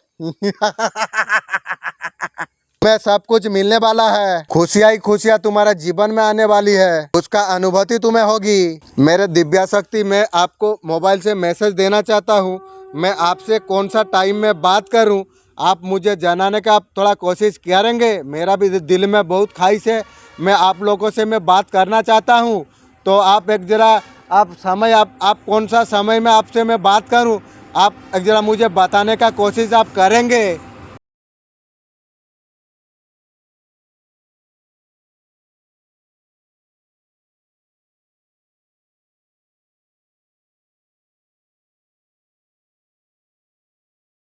में सब कुछ मिलने वाला है। खुशियाँ ही खुशियाँ तुम्हारा जीवन में आने वाली है। उसका अनुभूति तुम्हें होगी। मेरे दिव्या शक्ति मैं आपको मोबाइल से मैसेज देना चाहता हूँ। मैं आपसे कौन सा टाइम में बात करूँ आप मुझे जनाने का आप थोड़ा कोशिश करेंगे। मेरा भी दिल में बहुत ख्वाहिश है, मैं आप लोगों से मैं बात करना चाहता हूँ। तो आप एक जरा आप समय आप कौन सा समय में आपसे मैं बात करूँ आप एक जरा मुझे बताने का कोशिश आप करेंगे।